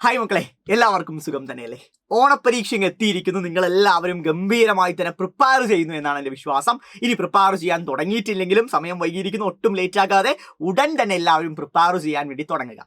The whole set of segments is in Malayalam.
ഹായ് മക്കളെ, എല്ലാവർക്കും സുഖം തന്നെയല്ലേ? ഓണപ്പരീക്ഷ എത്തിയിരിക്കുന്നു. നിങ്ങളെല്ലാവരും ഗംഭീരമായി തന്നെ പ്രിപ്പയർ ചെയ്യുന്നു എന്നാണ് എൻ്റെ വിശ്വാസം. ഇനി പ്രിപ്പയർ ചെയ്യാൻ തുടങ്ങിയിട്ടില്ലെങ്കിലും സമയം വൈകിയിരിക്കുന്നു, ഒട്ടും ലേറ്റ് ആകാതെ ഉടൻ തന്നെ എല്ലാവരും പ്രിപ്പയർ ചെയ്യാൻ വേണ്ടി തുടങ്ങുക.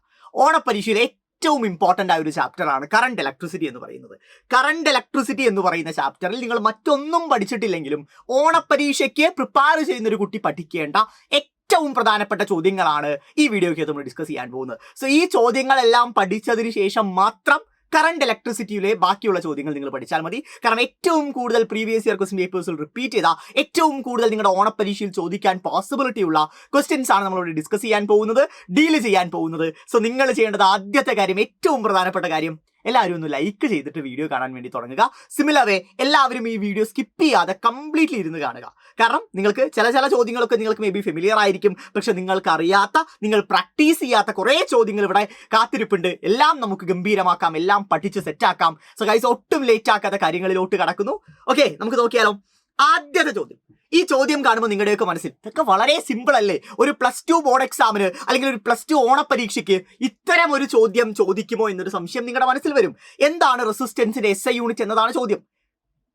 ഓണപ്പരീക്ഷയിലെ ഏറ്റവും ഇമ്പോർട്ടൻ്റ് ആയ ഒരു ചാപ്റ്ററാണ് കറണ്ട് ഇലക്ട്രിസിറ്റി എന്ന് പറയുന്നത്. കറണ്ട് ഇലക്ട്രിസിറ്റി എന്ന് പറയുന്ന ചാപ്റ്ററിൽ നിങ്ങൾ മറ്റൊന്നും പഠിച്ചിട്ടില്ലെങ്കിലും ഓണപ്പരീക്ഷയ്ക്ക് പ്രിപ്പയർ ചെയ്യുന്ന ഒരു കുട്ടി പഠിക്കേണ്ട ഏറ്റവും പ്രധാനപ്പെട്ട ചോദ്യങ്ങളാണ് ഈ വീഡിയോയ്ക്ക് നമ്മൾ ഡിസ്കസ് ചെയ്യാൻ പോകുന്നത്. സോ ഈ ചോദ്യങ്ങളെല്ലാം പഠിച്ചതിന് ശേഷം മാത്രം കറണ്ട് ഇലക്ട്രിസിറ്റിയിലെ ബാക്കിയുള്ള ചോദ്യങ്ങൾ നിങ്ങൾ പഠിച്ചാൽ മതി. കാരണം ഏറ്റവും കൂടുതൽ പ്രീവിയസ് ഇയർ ക്വസ്റ്റ്യൻ പേപ്പേഴ്സിൽ റിപ്പീറ്റ് ചെയ്ത ഏറ്റവും കൂടുതൽ നിങ്ങളുടെ ഓണപ്പരീക്ഷയിൽ ചോദിക്കാൻ പോസിബിലിറ്റി ഉള്ള ക്വസ്റ്റ്യൻസ് ആണ് നമ്മളിവിടെ ഡിസ്കസ് ചെയ്യാൻ പോകുന്നത്, ഡീൽ ചെയ്യാൻ പോകുന്നത്. സോ നിങ്ങൾ ചെയ്യേണ്ടത് ആദ്യത്തെ കാര്യം, ഏറ്റവും പ്രധാനപ്പെട്ട കാര്യം, എല്ലാവരും ഒന്ന് ലൈക്ക് ചെയ്തിട്ട് വീഡിയോ കാണാൻ വേണ്ടി തുടങ്ങുക. സിമിലർ എല്ലാവരും ഈ വീഡിയോ സ്കിപ്പ് ചെയ്യാതെ കംപ്ലീറ്റ്ലി ഇരുന്ന് കാണുക. കാരണം നിങ്ങൾക്ക് ചില ചോദ്യങ്ങളൊക്കെ നിങ്ങൾക്ക് മേ ബി ഫെമിലിയർ ആയിരിക്കും, പക്ഷെ നിങ്ങൾക്ക് അറിയാത്ത, നിങ്ങൾ പ്രാക്ടീസ് ചെയ്യാത്ത കുറേ ചോദ്യങ്ങൾ ഇവിടെ കാത്തിരിപ്പുണ്ട്. എല്ലാം നമുക്ക് ഗംഭീരമാക്കാം, എല്ലാം പഠിച്ച് സെറ്റാക്കാം. സോ ഗൈസ്, ഒട്ടും ലേറ്റ് ആക്കാത്ത കാര്യങ്ങളിലോട്ട് കടക്കുന്നു. ഓക്കെ, നമുക്ക് നോക്കിയാലോ. ആദ്യത്തെ ചോദ്യം. ഈ ചോദ്യം കാണുമ്പോൾ നിങ്ങളുടെയൊക്കെ മനസ്സിൽ ഇതൊക്കെ വളരെ സിമ്പിൾ അല്ലേ, ഒരു +2 ബോർഡ് എക്സാമിന് അല്ലെങ്കിൽ ഒരു +2 ഓണപ്പരീക്ഷയ്ക്ക് ഇത്തരം ഒരു ചോദ്യം ചോദിക്കുമോ എന്നൊരു സംശയം നിങ്ങളുടെ മനസ്സിൽ വരും. എന്താണ് റെസിസ്റ്റൻസിന്റെ SI യൂണിറ്റ് എന്നതാണ് ചോദ്യം.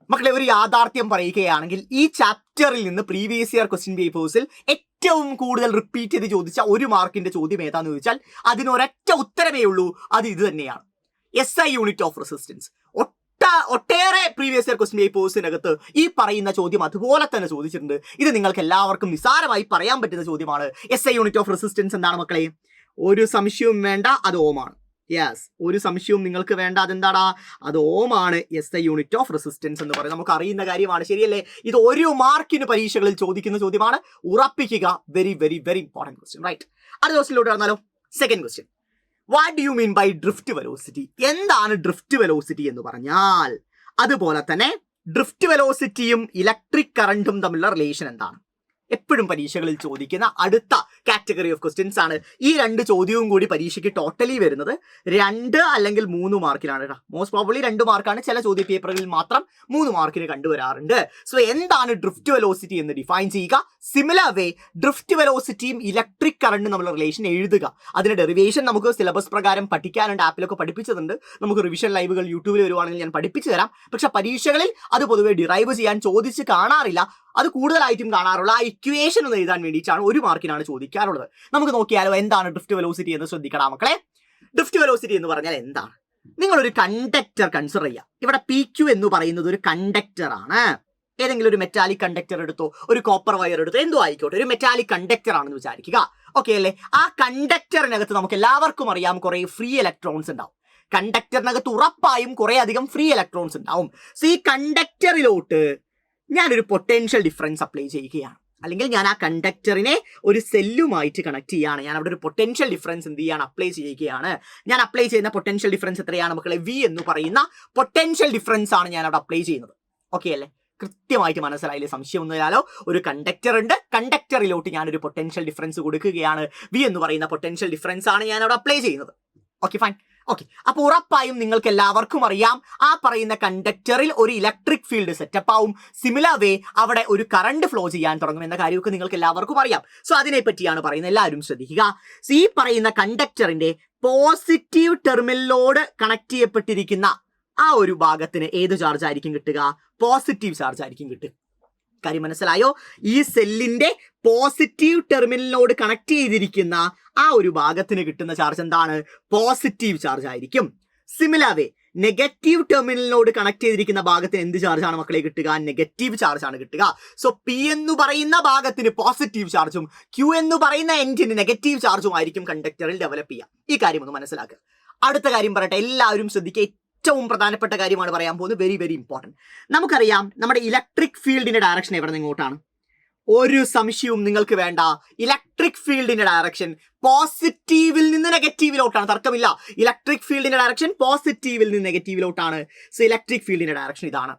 മക്കളെ, ഒരു യാഥാർത്ഥ്യം പറയുകയാണെങ്കിൽ ഈ ചാപ്റ്ററിൽ നിന്ന് പ്രീവിയസ് ഇയർ ക്വസ്റ്റ്യൻ പേപ്പേഴ്സിൽ ഏറ്റവും കൂടുതൽ റിപ്പീറ്റ് ചെയ്ത് ചോദിച്ച ഒരു മാർക്കിന്റെ ചോദ്യം ഏതാന്ന് ചോദിച്ചാൽ അതിനൊരൊറ്റ ഉത്തരമേ ഉള്ളൂ, അത് ഇത് തന്നെയാണ്, SI യൂണിറ്റ് ഓഫ് റെസിസ്റ്റൻസ്. ഒട്ടേറെ പ്രീവിയസ് ഇയർ ക്വസ്റ്റ്യൻ പേപ്പേഴ്സിനകത്ത് ഈ പറയുന്ന ചോദ്യം അതുപോലെ തന്നെ ചോദിച്ചിട്ടുണ്ട്. ഇത് നിങ്ങൾക്ക് എല്ലാവർക്കും നിസ്സാരമായി പറയാൻ പറ്റുന്ന ചോദ്യമാണ്. SI യൂണിറ്റ് ഓഫ് റെസിസ്റ്റൻസ് എന്താണ് മക്കളെ? ഒരു സംശയവും വേണ്ട, അത് ഓമാണ്. യെസ്, ഒരു സംശയവും നിങ്ങൾക്ക് വേണ്ട, അതെന്താടാ? അത് ഓമാണ് SI യൂണിറ്റ് ഓഫ് റെസിസ്റ്റൻസ് എന്ന് പറയുന്നത്. നമുക്ക് അറിയുന്ന കാര്യമാണ്, ശരിയല്ലേ? ഇത് 1 മാർക്കിന് പരീക്ഷകളിൽ ചോദിക്കുന്ന ചോദ്യമാണ്, ഉറപ്പിക്കുക. Very very very important question, right? അടുത്ത ക്വസ്റ്റ്യനിലോട്ട് വന്നാലോ. Second question, what do you mean by drift velocity? എന്താണ് ഡ്രിഫ്റ്റ് വെലോസിറ്റി എന്ന് പറഞ്ഞാൽ? അതുപോലെ തന്നെ ഡ്രിഫ്റ്റ് വെലോസിറ്റിയും ഇലക്ട്രിക് കറണ്ടും തമ്മിലുള്ള റിലേഷൻ എന്താണ്? എപ്പോഴും പരീക്ഷകളിൽ ചോദിക്കുന്ന അടുത്ത കാറ്റഗറി ഓഫ് ക്വസ്റ്റ്യൻസ് ആണ്. ഈ 2 ചോദ്യവും കൂടി പരീക്ഷയ്ക്ക് ടോട്ടലി വരുന്നത് 2 അല്ലെങ്കിൽ 3 മാർക്കിലാണ് കേട്ടോ. മോസ്റ്റ് പ്രോബബ്ലി 2 മാർക്കാണ്, ചില ചോദ്യ പേപ്പറുകളിൽ മാത്രം 3 മാർക്കിന് കണ്ടുവരാറുണ്ട്. സോ എന്താണ് ഡ്രിഫ്റ്റ് വെലോസിറ്റി എന്ന് ഡിഫൈൻ ചെയ്യുക. സിമിലർ വേ ഡ്രിഫ്റ്റ് വെലോസിറ്റിയും ഇലക്ട്രിക് കറണ്ടും തമ്മിലുള്ള റിലേഷൻ എഴുതുക. അതിന്റെ ഡെറിവേഷൻ നമുക്ക് സിലബസ് പ്രകാരം പഠിക്കാനുണ്ട്, ആപ്പിലൊക്കെ പഠിപ്പിച്ചതുണ്ട്. നമുക്ക് റിവിഷൻ ലൈവുകൾ യൂട്യൂബിൽ വരുവാണെങ്കിൽ ഞാൻ പഠിപ്പിച്ചു തരാം. പക്ഷെ പരീക്ഷകളിൽ അത് പൊതുവെ ഡിറൈവ് ചെയ്യാൻ ചോദിച്ച് കാണാറില്ല. അത് കൂടുതലായിട്ടും കാണാറുള്ള ആ ഇക്വേഷൻ ഒന്ന് എഴുതാൻ വേണ്ടിയിട്ടാണ് 1 മാർക്കിനാണ് ചോദിക്കാറുള്ളത്. നമുക്ക് നോക്കിയാലോ എന്താണ് ഡ്രിഫ്റ്റ് വെലോസിറ്റി എന്ന്. ശ്രദ്ധിക്കണം മക്കളെ, ഡ്രിഫ്റ്റ് വെലോസിറ്റി എന്ന് പറഞ്ഞാൽ എന്താണ്? നിങ്ങളൊരു കണ്ടക്ടർ കൺസിഡർ ചെയ്യുക. ഇവിടെ PQ എന്ന് പറയുന്നത് ഒരു കണ്ടക്ടർ ആണ്. ഏതെങ്കിലും ഒരു മെറ്റാലിക് കണ്ടക്ടർ എടുത്തോ, ഒരു കോപ്പർ വയർ എടുത്തോ, എന്തോ ആയിക്കോട്ടെ, ഒരു മെറ്റാലിക് കണ്ടക്ടർ ആണെന്ന് വിചാരിക്കുക. ഓക്കെ അല്ലേ? ആ കണ്ടക്ടറിനകത്ത് നമുക്ക് എല്ലാവർക്കും അറിയാം കുറെ ഫ്രീ ഇലക്ട്രോൺസ് ഉണ്ടാവും. കണ്ടക്ടറിനകത്ത് ഉറപ്പായും കുറെ അധികം ഫ്രീ ഇലക്ട്രോൺസ് ഉണ്ടാവും. സോ ഈ കണ്ടക്ടറിലോട്ട് ഞാനൊരു പൊട്ടൻഷ്യൽ ഡിഫറൻസ് അപ്ലൈ ചെയ്യുകയാണ്, അല്ലെങ്കിൽ ഞാൻ ആ കണ്ടക്ടറിനെ ഒരു സെല്ലുമായിട്ട് കണക്ട് ചെയ്യുകയാണ്. ഞാൻ അവിടെ ഒരു പൊട്ടൻഷ്യൽ ഡിഫറൻസ് എന്ത് ചെയ്യാണ്? അപ്ലൈ ചെയ്യുകയാണ്. ഞാൻ അപ്ലൈ ചെയ്യുന്ന പൊട്ടൻഷ്യൽ ഡിഫറൻസ് എത്രയാണ് മക്കളെ? V എന്ന് പറയുന്ന പൊട്ടൻഷ്യൽ ഡിഫറൻസ് ആണ് ഞാൻ അവിടെ അപ്ലൈ ചെയ്യുന്നത്. ഓക്കെ അല്ലേ? കൃത്യമായിട്ട് മനസ്സിലായില്ലേ? സംശയമൊന്നുമില്ലാലോ. ഒരു കണ്ടക്ടർ ഉണ്ട്, കണ്ടക്ടറിലോട്ട് ഞാനൊരു പൊട്ടൻഷ്യൽ ഡിഫറൻസ് കൊടുക്കുകയാണ്. V എന്ന് പറയുന്ന പൊട്ടൻഷ്യൽ ഡിഫറൻസ് ആണ് ഞാൻ അവിടെ അപ്ലൈ ചെയ്യുന്നത്. Okay, fine. ഓക്കെ, അപ്പോൾ ഉറപ്പായും നിങ്ങൾക്ക് എല്ലാവർക്കും അറിയാം ആ പറയുന്ന കണ്ടക്ടറിൽ ഒരു ഇലക്ട്രിക് ഫീൽഡ് സെറ്റപ്പ് ആവും. സിമിലർ വേ അവിടെ ഒരു കറണ്ട് ഫ്ലോ ചെയ്യാൻ തുടങ്ങും എന്ന കാര്യമൊക്കെ നിങ്ങൾക്ക് എല്ലാവർക്കും അറിയാം. സോ അതിനെ പറ്റിയാണ് പറയുന്നത്, എല്ലാവരും ശ്രദ്ധിക്കുക. സോ ഈ പറയുന്ന കണ്ടക്ടറിന്റെ പോസിറ്റീവ് ടെർമിനലോട് കണക്ട് ചെയ്യപ്പെട്ടിരിക്കുന്ന ആ ഒരു ഭാഗത്തിന് ഏത് ചാർജ് ആയിരിക്കും കിട്ടുക? പോസിറ്റീവ് ചാർജ് ആയിരിക്കും കിട്ടുക. കാര്യം മനസ്സിലായോ? ഈ സെല്ലിന്റെ പോസിറ്റീവ് ടെർമിനലിനോട് കണക്ട് ചെയ്തിരിക്കുന്ന ആ ഒരു ഭാഗത്തിന് കിട്ടുന്ന ചാർജ് എന്താണ്? പോസിറ്റീവ് ചാർജ് ആയിരിക്കും. സിമിലർ വേ നെഗറ്റീവ് ടെർമിനലിനോട് കണക്ട് ചെയ്തിരിക്കുന്ന ഭാഗത്തിന് എന്ത് ചാർജ് ആണ് മക്കളെ കിട്ടുക? നെഗറ്റീവ് ചാർജ് ആണ് കിട്ടുക. സോ P എന്ന് പറയുന്ന ഭാഗത്തിന് പോസിറ്റീവ് ചാർജും Q എന്ന് പറയുന്ന എൻഡിന് നെഗറ്റീവ് ചാർജും ആയിരിക്കും കണ്ടക്ടറിൽ ഡെവലപ്പ് ചെയ്യുക. ഈ കാര്യം ഒന്ന് മനസ്സിലാക്കുക. അടുത്ത കാര്യം പറയട്ടെ, എല്ലാവരും ശ്രദ്ധിക്കുക. ഏറ്റവും പ്രധാനപ്പെട്ട കാര്യമാണ് പറയാൻ പോകുന്നത്, വെരി വെരി ഇമ്പോർട്ടൻറ്റ്. നമുക്കറിയാം നമ്മുടെ ഇലക്ട്രിക് ഫീൽഡിന്റെ ഡയറക്ഷൻ എവിടെ നിന്ന് ഇങ്ങോട്ടാണ്? ഒരു സംശയവും നിങ്ങൾക്ക് വേണ്ട. ഇലക്ട്രിക് ഫീൽഡിന്റെ ഡയറക്ഷൻ പോസിറ്റീവിൽ നിന്ന് നെഗറ്റീവിലോട്ടാണ്, തർക്കമില്ല. ഇലക്ട്രിക് ഫീൽഡിന്റെ ഡയറക്ഷൻ പോസിറ്റീവിൽ നിന്ന് നെഗറ്റീവിലോട്ടാണ്. സോ ഇലക്ട്രിക് ഫീൽഡിന്റെ ഡയറക്ഷൻ ഇതാണ്.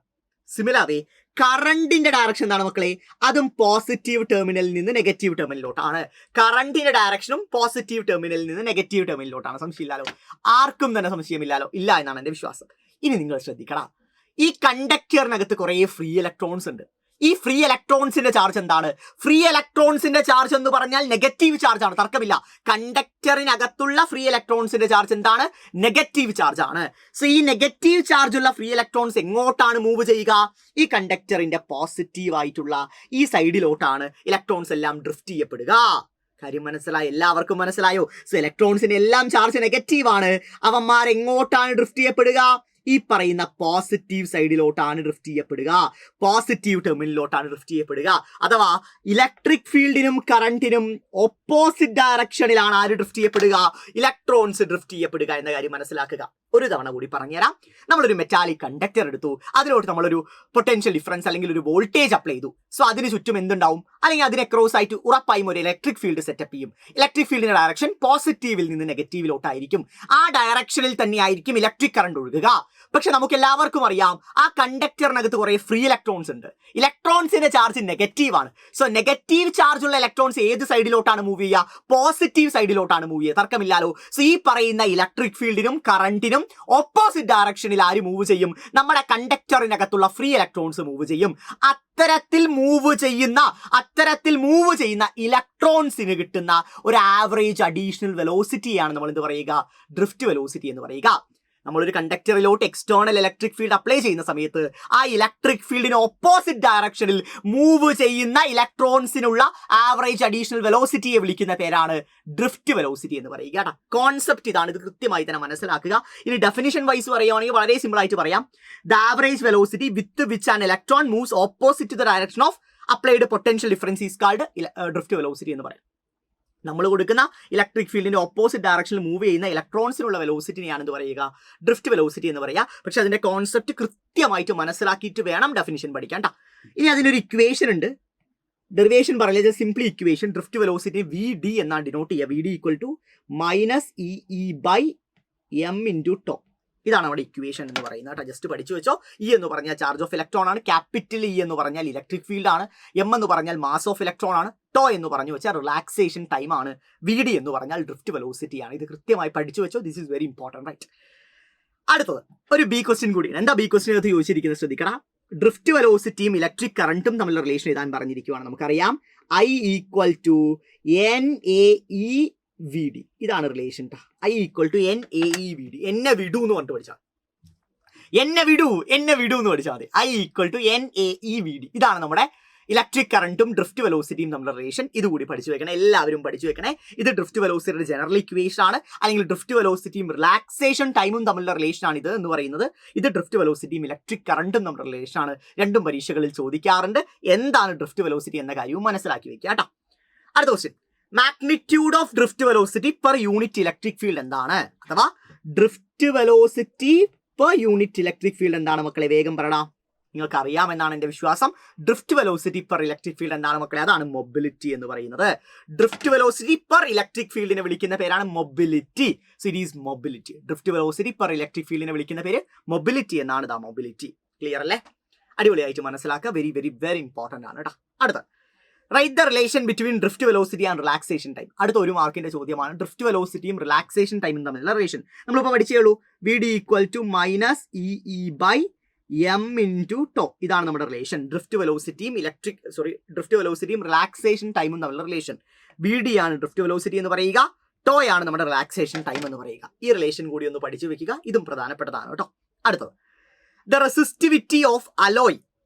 സിമിലർ വേ കറണ്ടിന്റെ ഡയറക്ഷൻ എന്താണ് മക്കളെ? അതും പോസിറ്റീവ് ടെർമിനലിൽ നിന്ന് നെഗറ്റീവ് ടെർമിനലിലോട്ടാണ്. കറണ്ടിന്റെ ഡയറക്ഷനും പോസിറ്റീവ് ടെർമിനലിൽ നിന്ന് നെഗറ്റീവ് ടെർമിനലിലോട്ടാണ്. സംശയമില്ലാലോ? ആർക്കും തന്നെ സംശയമില്ലാലോ? ഇല്ല എന്നാണ് എൻ്റെ വിശ്വാസം. ഇനി നിങ്ങൾ ശ്രദ്ധിക്കണം, ഈ കണ്ടക്ടറിനകത്ത് കുറേ ഫ്രീ ഇലക്ട്രോൺസ് ഉണ്ട്. ഈ ഫ്രീ ഇലക്ട്രോൺസിന്റെ ചാർജ് എന്താണ്? ഫ്രീ ഇലക്ട്രോൺസിന്റെ ചാർജ് എന്ന് പറഞ്ഞാൽ നെഗറ്റീവ് ചാർജ് ആണ്, തർക്കമില്ല. കണ്ടക്ടറിനകത്തുള്ള ഫ്രീ ഇലക്ട്രോൺസിന്റെ ചാർജ് എന്താണ്? നെഗറ്റീവ് ചാർജ് ആണ്. സോ ഈ നെഗറ്റീവ് ചാർജ് ഉള്ള ഫ്രീ ഇലക്ട്രോൺസ് എങ്ങോട്ടാണ് മൂവ് ചെയ്യുക? ഈ കണ്ടക്ടറിന്റെ പോസിറ്റീവ് ആയിട്ടുള്ള ഈ സൈഡിലോട്ടാണ് ഇലക്ട്രോൺസ് എല്ലാം ഡ്രിഫ്റ്റ് ചെയ്യപ്പെടുക. കാര്യം മനസ്സിലായി? എല്ലാവർക്കും മനസ്സിലായോ? സോ ഇലക്ട്രോൺസിന് എല്ലാം ചാർജ് നെഗറ്റീവ് ആണ്. അവന്മാർ എങ്ങോട്ടാണ് ഡ്രിഫ്റ്റ് ചെയ്യപ്പെടുക? ഈ പറയുന്ന പോസിറ്റീവ് സൈഡിലോട്ടാണ് ഡ്രിഫ്റ്റ് ചെയ്യപ്പെടുക, പോസിറ്റീവ് ടെർമിനലിലോട്ടാണ് ഡ്രിഫ്റ്റ് ചെയ്യപ്പെടുക. അഥവാ ഇലക്ട്രിക് ഫീൽഡിനും കറണ്ടിനും ഓപ്പോസിറ്റ് ഡയറക്ഷനിലാണ് ആര് ഡ്രിഫ്റ്റ് ചെയ്യപ്പെടുക? ഇലക്ട്രോൺസ് ഡ്രിഫ്റ്റ് ചെയ്യപ്പെടുക എന്ന കാര്യം മനസ്സിലാക്കുക. ഒരു തവണ കൂടി പറഞ്ഞുതരാം. നമ്മളൊരു മെറ്റാലിക് കണ്ടക്ടർ എടുത്തു, അതിലോട്ട് നമ്മളൊരു പൊട്ടൻഷ്യൽ ഡിഫറൻസ് അല്ലെങ്കിൽ ഒരു വോൾട്ടേജ് അപ്ലൈ ചെയ്തു. സോ അതിന് ചുറ്റും എന്തുണ്ടാവും? അല്ലെങ്കിൽ അതിനെ ക്രോസ് ആയിട്ട് ഉറപ്പായും ഒരു ഇലക്ട്രിക് ഫീൽഡ് സെറ്റപ്പ് ചെയ്യും. ഇലക്ട്രിക് ഫീൽഡിന്റെ ഡയറക്ഷൻ പോസിറ്റീവിൽ നിന്ന് നെഗറ്റീവിലോട്ടായിരിക്കും. ആ ഡയറക്ഷനിൽ തന്നെയായിരിക്കും ഇലക്ട്രിക് കറണ്ട് ഒഴുകുക. പക്ഷെ നമുക്ക് എല്ലാവർക്കും അറിയാം, ആ കണ്ടക്ടറിനകത്ത് കുറെ ഫ്രീ ഇലക്ട്രോൺസ് ഉണ്ട്. ഇലക്ട്രോൺസിന്റെ ചാർജ് നെഗറ്റീവ് ആണ്. സോ നെഗറ്റീവ് ചാർജ് ഉള്ള ഇലക്ട്രോൺസ് ഏത് സൈഡിലോട്ടാണ് മൂവ് ചെയ്യുക? പോസിറ്റീവ് സൈഡിലോട്ടാണ് മൂവ് ചെയ്യുക, തർക്കമില്ലാലോ. സോ ഈ പറയുന്ന ഇലക്ട്രിക് ഫീൽഡിനും കറണ്ടിനും ഓപ്പോസിറ്റ് ഡയറക്ഷനിൽ ആര് മൂവ് ചെയ്യും? നമ്മുടെ കണ്ടക്ടറിനകത്തുള്ള ഫ്രീ ഇലക്ട്രോൺസ് മൂവ് ചെയ്യും. അത്തരത്തിൽ മൂവ് ചെയ്യുന്ന ഇലക്ട്രോൺസിന് കിട്ടുന്ന ഒരു ആവറേജ് അഡീഷണൽ വെലോസിറ്റിയാണ് നമ്മൾ എന്ത് പറയുക? ഡ്രിഫ്റ്റ് വെലോസിറ്റി എന്ന് പറയുക. നമ്മളൊരു കണ്ടക്ടറിലോട്ട് എക്സ്റ്റേണൽ ഇലക്ട്രിക് ഫീൽഡ് അപ്ലൈ ചെയ്യുന്ന സമയത്ത് ആ ഇലക്ട്രിക് ഫീൽഡിന് ഓപ്പോസിറ്റ് ഡയറക്ഷനിൽ മൂവ് ചെയ്യുന്ന ഇലക്ട്രോൺസിനുള്ള ആവറേജ് അഡീഷണൽ വെലോസിറ്റിയെ വിളിക്കുന്ന പേരാണ് ഡ്രിഫ്റ്റ് വെലോസിറ്റി എന്ന് പറയുക. കേട്ടോ, കോൺസെപ്റ്റ് ഇതാണ്. ഇത് കൃത്യമായി തന്നെ മനസ്സിലാക്കുക. ഇനി ഡെഫിനിഷൻ വൈസ് പറയുകയാണെങ്കിൽ വളരെ സിമ്പിൾ ആയിട്ട് പറയാം. The average velocity with which an electron moves opposite to the direction of applied potential difference is called drift velocity എന്ന് പറയും. നമ്മൾ കൊടുക്കുന്ന ഇലക്ട്രിക് ഫീൽഡിന്റെ ഓപ്പോസിറ്റ് ഡയറക്ഷനിൽ മൂവ് ചെയ്യുന്ന ഇലക്ട്രോൺസിനുള്ള വെലോസിറ്റിനെയാണ് എന്ന് പറയുക? ഡ്രിഫ്റ്റ് വെലോസിറ്റി എന്ന് പറയുക. പക്ഷെ അതിന്റെ കോൺസെപ്റ്റ് കൃത്യമായിട്ട് മനസ്സിലാക്കിയിട്ട് വേണം ഡെഫിനിഷൻ പഠിക്കാൻ. ഇനി അതിനൊരു ഇക്വേഷൻ ഉണ്ട്. ഡെറിവേഷൻ പറയില്ല, simply equation. Drift velocity V D എന്നാണ് ഡിനോട്ട് ചെയ്യുക. V D equal to -EE/m/τ. ഇതാണ് നമ്മുടെ ഇക്വേഷൻ എന്ന് പറയുന്നത്. കേട്ടോ, ജസ്റ്റ് പഠിച്ചു വെച്ചോ. ഇ എന്ന് പറഞ്ഞാൽ ചാർജ് ഓഫ് ഇലക്ട്രോൺ ആണ്. ക്യാപിറ്റൽ ഇ എന്ന് പറഞ്ഞാൽ ഇലക്ട്രിക് ഫീൽഡ് ആണ്. എം എന്ന് പറഞ്ഞാൽ മാസ് ഓഫ് ഇലക്ട്രോൺ ആണ്. ടോ എന്ന് പറഞ്ഞു വെച്ചാൽ റിലാക്സേഷൻ ടൈം ആണ്. വി ഡി എന്ന് പറഞ്ഞാൽ ഡ്രിഫ്റ്റ് വെലോസിറ്റി ആണ്. ഇത് കൃത്യമായി പഠിച്ചു വെച്ചോ. This is very important, right? അടുത്തത് ഒരു ബി ക്വസ്റ്റ്യൻ കൂടിയാണ്. എന്താ ബി ക്വസ്റ്റ്യനകത്ത് ചോദിച്ചിരിക്കുന്നത്? ശ്രദ്ധിക്കണം. ഡ്രിഫ്റ്റ് വെലോസിറ്റിയും ഇലക്ട്രിക് കറണ്ടും തമ്മിലുള്ള റിലേഷൻ എഴുതാൻ പറഞ്ഞിരിക്കുകയാണ്. നമുക്കറിയാം I = NaEVD. ഇതാണ് റിലേഷൻ. I = NaEVD. എന്നെ വിടൂ എന്ന് പറഞ്ഞിട്ട് പഠിച്ചാൽ എന്നെ വിടൂ എന്ന് പഠിച്ചാൽ മതി. I = NaEVD. ഇതാണ് നമ്മുടെ ഇലക്ട്രിക് കറണ്ടും ഡ്രിഫ്റ്റ് വെലോസിറ്റിയും തമ്മിലുള്ള റിലേഷൻ. ഇതുകൂടി പഠിച്ചു വെക്കണേ, എല്ലാവരും പഠിച്ചു വെക്കണേ. ഇത് ഡ്രിഫ്റ്റ് വെലോസിറ്റിയുടെ ജനറൽ ഇക്വേഷൻ ആണ്. അല്ലെങ്കിൽ ഡ്രിഫ്റ്റ് വെലോസിറ്റിയും റിലാക്സേഷൻ ടൈമും തമ്മിലുള്ള റിലേഷൻ ആണ് ഇത് എന്ന് പറയുന്നത്. ഇത് ഡ്രിഫ്റ്റ് വെലോസിറ്റിയും ഇലക്ട്രിക് കറണ്ടും തമ്മിലുള്ള റിലേഷൻ ആണ്. രണ്ടും പരീക്ഷകളിൽ ചോദിക്കാറുണ്ട്. എന്താണ് ഡ്രിഫ്റ്റ് വെലോസിറ്റി എന്ന കാര്യവും മനസ്സിലാക്കി വെക്കുക. കേട്ടോ, അടുത്ത question. Magnitude of drift velocity per unit electric field എന്താണ്? അഥവാ drift velocity per unit electric field എന്താണ് മക്കളെ? വേഗം പറയണം. നിങ്ങൾക്ക് അറിയാമെന്നാണ് എൻ്റെ വിശ്വാസം. Drift velocity per electric field എന്താണ് മക്കളെ? അതാണ് മൊബിലിറ്റി എന്ന് പറയുന്നത്. ഡ്രിഫ്റ്റ് വെലോസിറ്റി പെർ ഇലക്ട്രിക് ഫീൽഡിനെ വിളിക്കുന്ന പേരാണ് mobility. So it is mobility. Drift velocity per electric ഫീൽഡിനെ വിളിക്കുന്ന പേര് മൊബിലിറ്റി എന്നാണ്. ഇതാ മൊബിലിറ്റി. ക്ലിയർ അല്ലേ? അടിപൊളിയായിട്ട് മനസ്സിലാക്കുക. വെരി വെരി വെരി ഇമ്പോർട്ടൻ്റ് ആണ് കേട്ടോ. അടുത്ത, write the relation between drift velocity and relaxation time. അടുത്ത ഒരു മാർക്കിന്റെ ചോദ്യമാണ്. ഡ്രിഫ്റ്റ് വെലോസിറ്റിയും റിലാക്സേഷൻ ടൈമും തമ്മിലുള്ള റിലേഷൻ നമ്മളിപ്പോൾ പഠിച്ചേ ഉള്ളൂ. V D equal to -EE/m/τ. ഇതാണ് നമ്മുടെ റിലേഷൻ. ഡ്രിഫ്റ്റ് വെലോസിറ്റിയും റിലാക്സേഷൻ ടൈമും തമ്മിലുള്ള റിലേഷൻ. വി ഡി ആണ് ഡ്രിഫ്റ്റ് വെലോസിറ്റി എന്ന് പറയുക, ടോ ആണ് നമ്മുടെ റിലാക്സേഷൻ ടൈം എന്ന് പറയുക. ഈ റിലേഷൻ കൂടി ഒന്ന് പഠിച്ചു വെക്കുക. ഇതും പ്രധാനപ്പെട്ടതാണ് കേട്ടോ. അടുത്തത്, the resistivity of alloy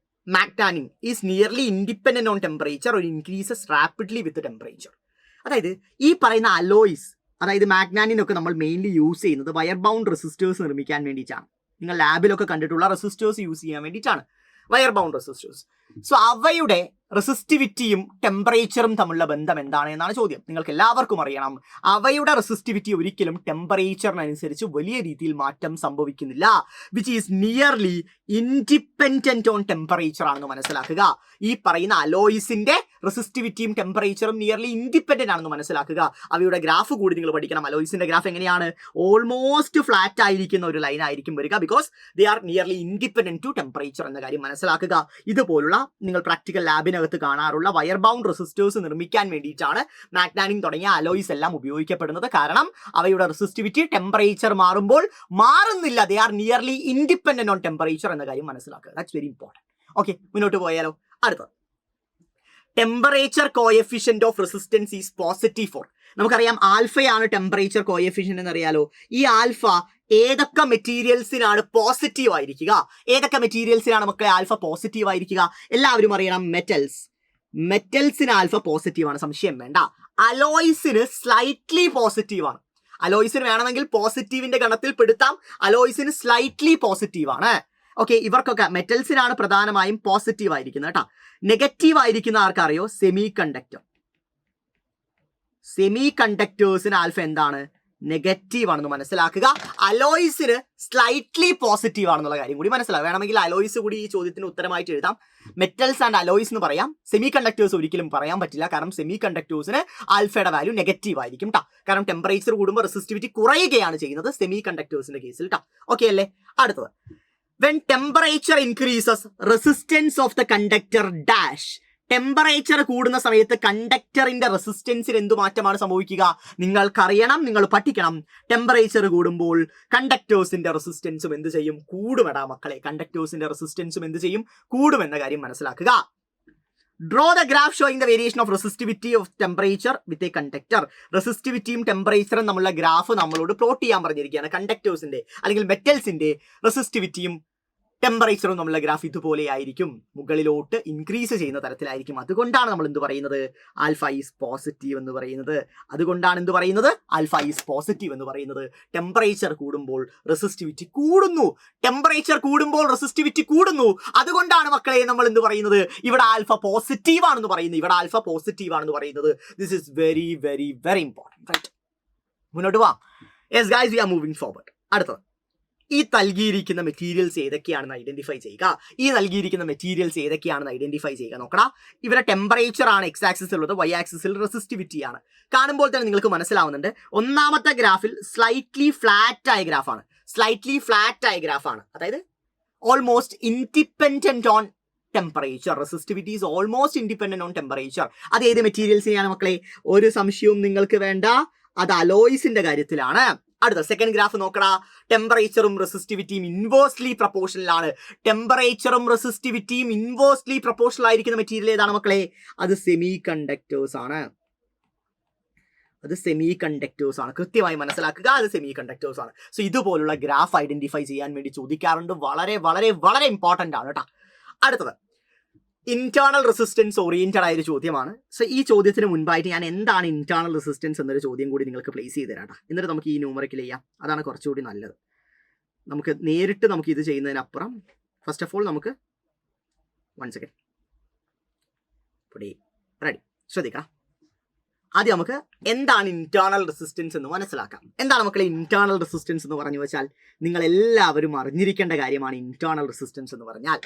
manganin is nearly independent on temperature or increases rapidly with temperature. അതായത് ഈ പറയുന്ന അലോയ്സ്, അതായത് മാഗ്നാനിനൊക്കെ നമ്മൾ മെയിൻലി യൂസ് ചെയ്യുന്നത് വയർ ബൗണ്ട് റെസിസ്റ്റേഴ്സ് നിർമ്മിക്കാൻ വേണ്ടിയിട്ടാണ്. നിങ്ങൾ ലാബിലൊക്കെ കണ്ടിട്ടുള്ള റെസിസ്റ്റേഴ്സ് യൂസ് ചെയ്യാൻ വേണ്ടിയിട്ടാണ് വയർ ബൗണ്ട് റെസിസ്റ്റേഴ്സ്. സോ അവയുടെ റെസിസ്റ്റിവിറ്റിയും ടെമ്പറേച്ചറും തമ്മിലുള്ള ബന്ധം എന്താണ് എന്നാണ് ചോദ്യം. നിങ്ങൾക്ക് എല്ലാവർക്കും അറിയണം, അവയുടെ റെസിസ്റ്റിവിറ്റി ഒരിക്കലും ടെമ്പറേച്ചറിനനുസരിച്ച് വലിയ രീതിയിൽ മാറ്റം സംഭവിക്കുന്നില്ല. Which is nearly independent on temperature ആണെന്ന് മനസ്സിലാക്കുക. ഈ പറയുന്ന അലോയ്സിന്റെ റെസിസ്റ്റിവിറ്റിയും ടെമ്പറേച്ചറും നിയർലി ഇൻഡിപെൻഡന്റ് ആണെന്ന് മനസ്സിലാക്കുക. അവയുടെ ഗ്രാഫ് കൂടി നിങ്ങൾ പഠിക്കണം. അലോയ്സിന്റെ ഗ്രാഫ് എങ്ങനെയാണ്? ഓൾമോസ്റ്റ് ഫ്ലാറ്റ് ആയിരിക്കുന്ന ഒരു ലൈൻ ആയിരിക്കും വരിക. Because they are nearly independent to temperature എന്ന കാര്യം മനസ്സിലാക്കുക. ഇതുപോലുള്ള നിങ്ങൾ പ്രാക്ടിക്കൽ ലാബിനകത്ത് കാണാറുള്ള വയർ ബൗണ്ട് റെസിസ്റ്റേഴ്സ് നിർമ്മിക്കാൻ വേണ്ടിയിട്ടാണ് മാഗ്നാനിയം തുടങ്ങിയ അലോയ്സ് എല്ലാം ഉപയോഗിക്കപ്പെടുന്നത്. കാരണം അവയുടെ റെസിസ്റ്റിവിറ്റി ടെമ്പറേച്ചർ മാറുമ്പോൾ മാറുന്നില്ല. ദേ are nearly independent on temperature എന്ന കാര്യം മനസ്സിലാക്കുക. That's very important. ഓക്കെ, മുന്നോട്ട് പോയാലോ? അടുത്തത് temperature coefficient of resistance is positive for. നമുക്കറിയാം ആൽഫയാണ് ടെമ്പറേച്ചർ കോഎഫിഷ്യന്റ് എന്നറിയാലോ. ഈ ആൽഫ ഏതൊക്കെ മെറ്റീരിയൽസിനാണ് പോസിറ്റീവ് ആയിരിക്കുക? ഏതൊക്കെ മെറ്റീരിയൽസിനാണ് മക്കളെ ആൽഫ പോസിറ്റീവ് ആയിരിക്കുക? എല്ലാവരും അറിയണം. മെറ്റൽസിന് ആൽഫ പോസിറ്റീവ് ആണ്, സംശയം വേണ്ട. അലോയ്സിന് സ്ലൈറ്റ്ലി പോസിറ്റീവ് ആണ്. അലോയ്സിന് വേണമെങ്കിൽ പോസിറ്റീവിന്റെ ഗണത്തിൽ പെടുത്താം. അലോയ്സിന് സ്ലൈറ്റ്ലി പോസിറ്റീവ് ആണ്. ഓക്കെ, ഇവർക്കൊക്കെ മെറ്റൽസിനാണ് പ്രധാനമായും പോസിറ്റീവ് ആയിരിക്കുന്നത് കേട്ടോ. നെഗറ്റീവ് ആയിരിക്കുന്ന ആർക്കറിയോ? സെമി കണ്ടക്ടേഴ്സിന് ആൽഫ എന്താണ്? നെഗറ്റീവ് ആണെന്ന് മനസ്സിലാക്കുക. അലോയ്സിന് സ്ലൈറ്റ്ലി പോസിറ്റീവ് ആണെന്നുള്ള കാര്യം കൂടി മനസ്സിലാക്കുക. വേണമെങ്കിൽ അലോയ്സ് കൂടി ഈ ചോദ്യത്തിന് ഉത്തരമായിട്ട് എഴുതാം. മെറ്റൽസ് ആൻഡ് അലോയ്സ് എന്ന് പറയാം. സെമി കണ്ടക്ടേഴ്സ് ഒരിക്കലും പറയാൻ പറ്റില്ല, കാരണം സെമി കണ്ടക്ടേഴ്സിന് ആൽഫയുടെ വാല്യൂ നെഗറ്റീവ് ആയിരിക്കും കേട്ടോ. കാരണം ടെമ്പറേച്ചർ കൂടുമ്പോൾ റെസിസ്റ്റിവിറ്റി കുറയുകയാണ് ചെയ്യുന്നത് സെമി കണ്ടക്ടേഴ്സിന്റെ കേസിൽ കേട്ടോ. ഓക്കെ അല്ലേ? അടുത്തത്, when temperature increases, resistance of the conductor dash. Temperature കൂടുന്ന സമയത്ത് കണ്ടക്ടറിന്റെ റെസിസ്റ്റൻസിന് എന്ത് മാറ്റമാണ് സംഭവിക്കുക? നിങ്ങൾക്കറിയണം, നിങ്ങൾ പഠിക്കണം. ടെമ്പറേച്ചർ കൂടുമ്പോൾ കണ്ടക്ടേഴ്സിന്റെ റെസിസ്റ്റൻസും എന്ത് ചെയ്യും? കൂടുമെടാ മക്കളെ. കണ്ടക്ടേഴ്സിന്റെ റെസിസ്റ്റൻസും എന്ത് ചെയ്യും? കൂടുമെന്ന കാര്യം മനസ്സിലാക്കുക. Draw the graph showing the variation of resistivity of temperature with a conductor. റെസിസ്റ്റിവിറ്റിയും ടെമ്പറേച്ചറും നമ്മളുടെ ഗ്രാഫ് നമ്മളോട് പ്ലോട്ട് ചെയ്യാൻ പറഞ്ഞിരിക്കുകയാണ്. കണ്ടക്ടേഴ്സിന്റെ അല്ലെങ്കിൽ മെറ്റൽസിന്റെ റെസിസ്റ്റിവിറ്റിയും ടെമ്പറേച്ചറും നമ്മളുടെ ഗ്രാഫ് ഇതുപോലെ ആയിരിക്കും, മുകളിലോട്ട് ഇൻക്രീസ് ചെയ്യുന്ന തരത്തിലായിരിക്കും. അതുകൊണ്ടാണ് നമ്മൾ എന്ത് പറയുന്നത്? ആൽഫ ഈസ് പോസിറ്റീവ് എന്ന് പറയുന്നത്. അതുകൊണ്ടാണ് എന്ത് പറയുന്നത്? ആൽഫ ഈസ് പോസിറ്റീവ് എന്ന് പറയുന്നത്. ടെമ്പറേച്ചർ കൂടുമ്പോൾ റെസിസ്റ്റിവിറ്റി കൂടുന്നു. ടെമ്പറേച്ചർ കൂടുമ്പോൾ റെസിസ്റ്റിവിറ്റി കൂടുന്നു. അതുകൊണ്ടാണ് മക്കളെ നമ്മൾ എന്ത് പറയുന്നത്? ഇവിടെ ആൽഫ പോസിറ്റീവ് ആണെന്ന് പറയുന്നത്. ഇവിടെ ആൽഫ പോസിറ്റീവ് ആണെന്ന് പറയുന്നത്. This is very very very important. Right, മുന്നോട്ട് പോവാം. Yes guys, we are moving forward. അടുത്തത്, ഈ നൽകിയിരിക്കുന്ന മെറ്റീരിയൽസ് ഏതൊക്കെയാണെന്ന് ഐഡന്റിഫൈ ചെയ്യുക. നോക്കടാ, ഇവരെ ടെമ്പറേച്ചർ ആണ് എക്സ് ആക്സിസിൽ ഉള്ളത്, വൈ ആക്സിസിൽ റെസിസ്റ്റിവിറ്റി ആണ്. കാണുമ്പോൾ തന്നെ നിങ്ങൾക്ക് മനസ്സിലാവുന്നുണ്ട്. ഒന്നാമത്തെ ഗ്രാഫിൽ സ്ലൈറ്റ്ലി ഫ്ലാറ്റ് ആയ ഗ്രാഫാണ്. അതായത് almost independent on temperature. Resistivity is almost independent on temperature. അത് ഏത് മെറ്റീരിയൽസിനെയാണ് മക്കളെ? ഒരു സംശയവും നിങ്ങൾക്ക് വേണ്ട, അത് അലോയ്സിന്റെ കാര്യത്തിലാണ്. അടുത്ത സെക്കൻഡ് ഗ്രാഫ് നോക്കടാ. ടെമ്പറേച്ചറും റെസിസ്റ്റിവിറ്റിയും ഇൻവേഴ്സ്ലി പ്രപ്പോർഷണൽ ആണ്. ആയിരിക്കുന്ന മെറ്റീരിയൽ ഏതാണ് മക്കളെ? അത് സെമി കണ്ടക്ടേഴ്സ് ആണ്. കൃത്യമായി മനസ്സിലാക്കുക, അത് സെമി കണ്ടക്ടേഴ്സ് ആണ്. സോ ഇതുപോലുള്ള ഗ്രാഫ് ഐഡന്റിഫൈ ചെയ്യാൻ വേണ്ടി ചോദിക്കാറുണ്ട്. വളരെ വളരെ വളരെ ഇമ്പോർട്ടന്റ് ആണ് കേട്ടോ. അടുത്തത്, ഇന്റേണൽ റെസിസ്റ്റൻസ് ഓറിയന്റഡ് ആയൊരു ചോദ്യമാണ്. സോ ഈ ചോദ്യത്തിന് മുൻപായിട്ട് ഞാൻ എന്താണ് ഇന്റേണൽ റെസിസ്റ്റൻസ് എന്നൊരു ചോദ്യം കൂടി നിങ്ങൾക്ക് പ്ലേസ് ചെയ്ത് തരാം. എന്നിട്ട് നമുക്ക് ഈ ന്യൂമറിക്കൽ ചെയ്യാം. അതാണ് കുറച്ചുകൂടി നല്ലത്. നമുക്ക് നേരിട്ട് ഇത് ചെയ്യുന്നതിനപ്പുറം ഫസ്റ്റ് ഓഫ് ഓൾ നമുക്ക് 1 സെക്കൻഡ് റെഡി. ശ്രദ്ധിക്കാം. ആദ്യം നമുക്ക് എന്താണ് ഇന്റേണൽ റെസിസ്റ്റൻസ് എന്ന് മനസ്സിലാക്കാം. എന്താണ് മക്കളെ ഇന്റേണൽ റെസിസ്റ്റൻസ് എന്ന് പറഞ്ഞു വെച്ചാൽ? നിങ്ങൾ എല്ലാവരും അറിഞ്ഞിരിക്കേണ്ട കാര്യമാണ് ഇന്റേണൽ റെസിസ്റ്റൻസ് എന്ന് പറഞ്ഞാൽ.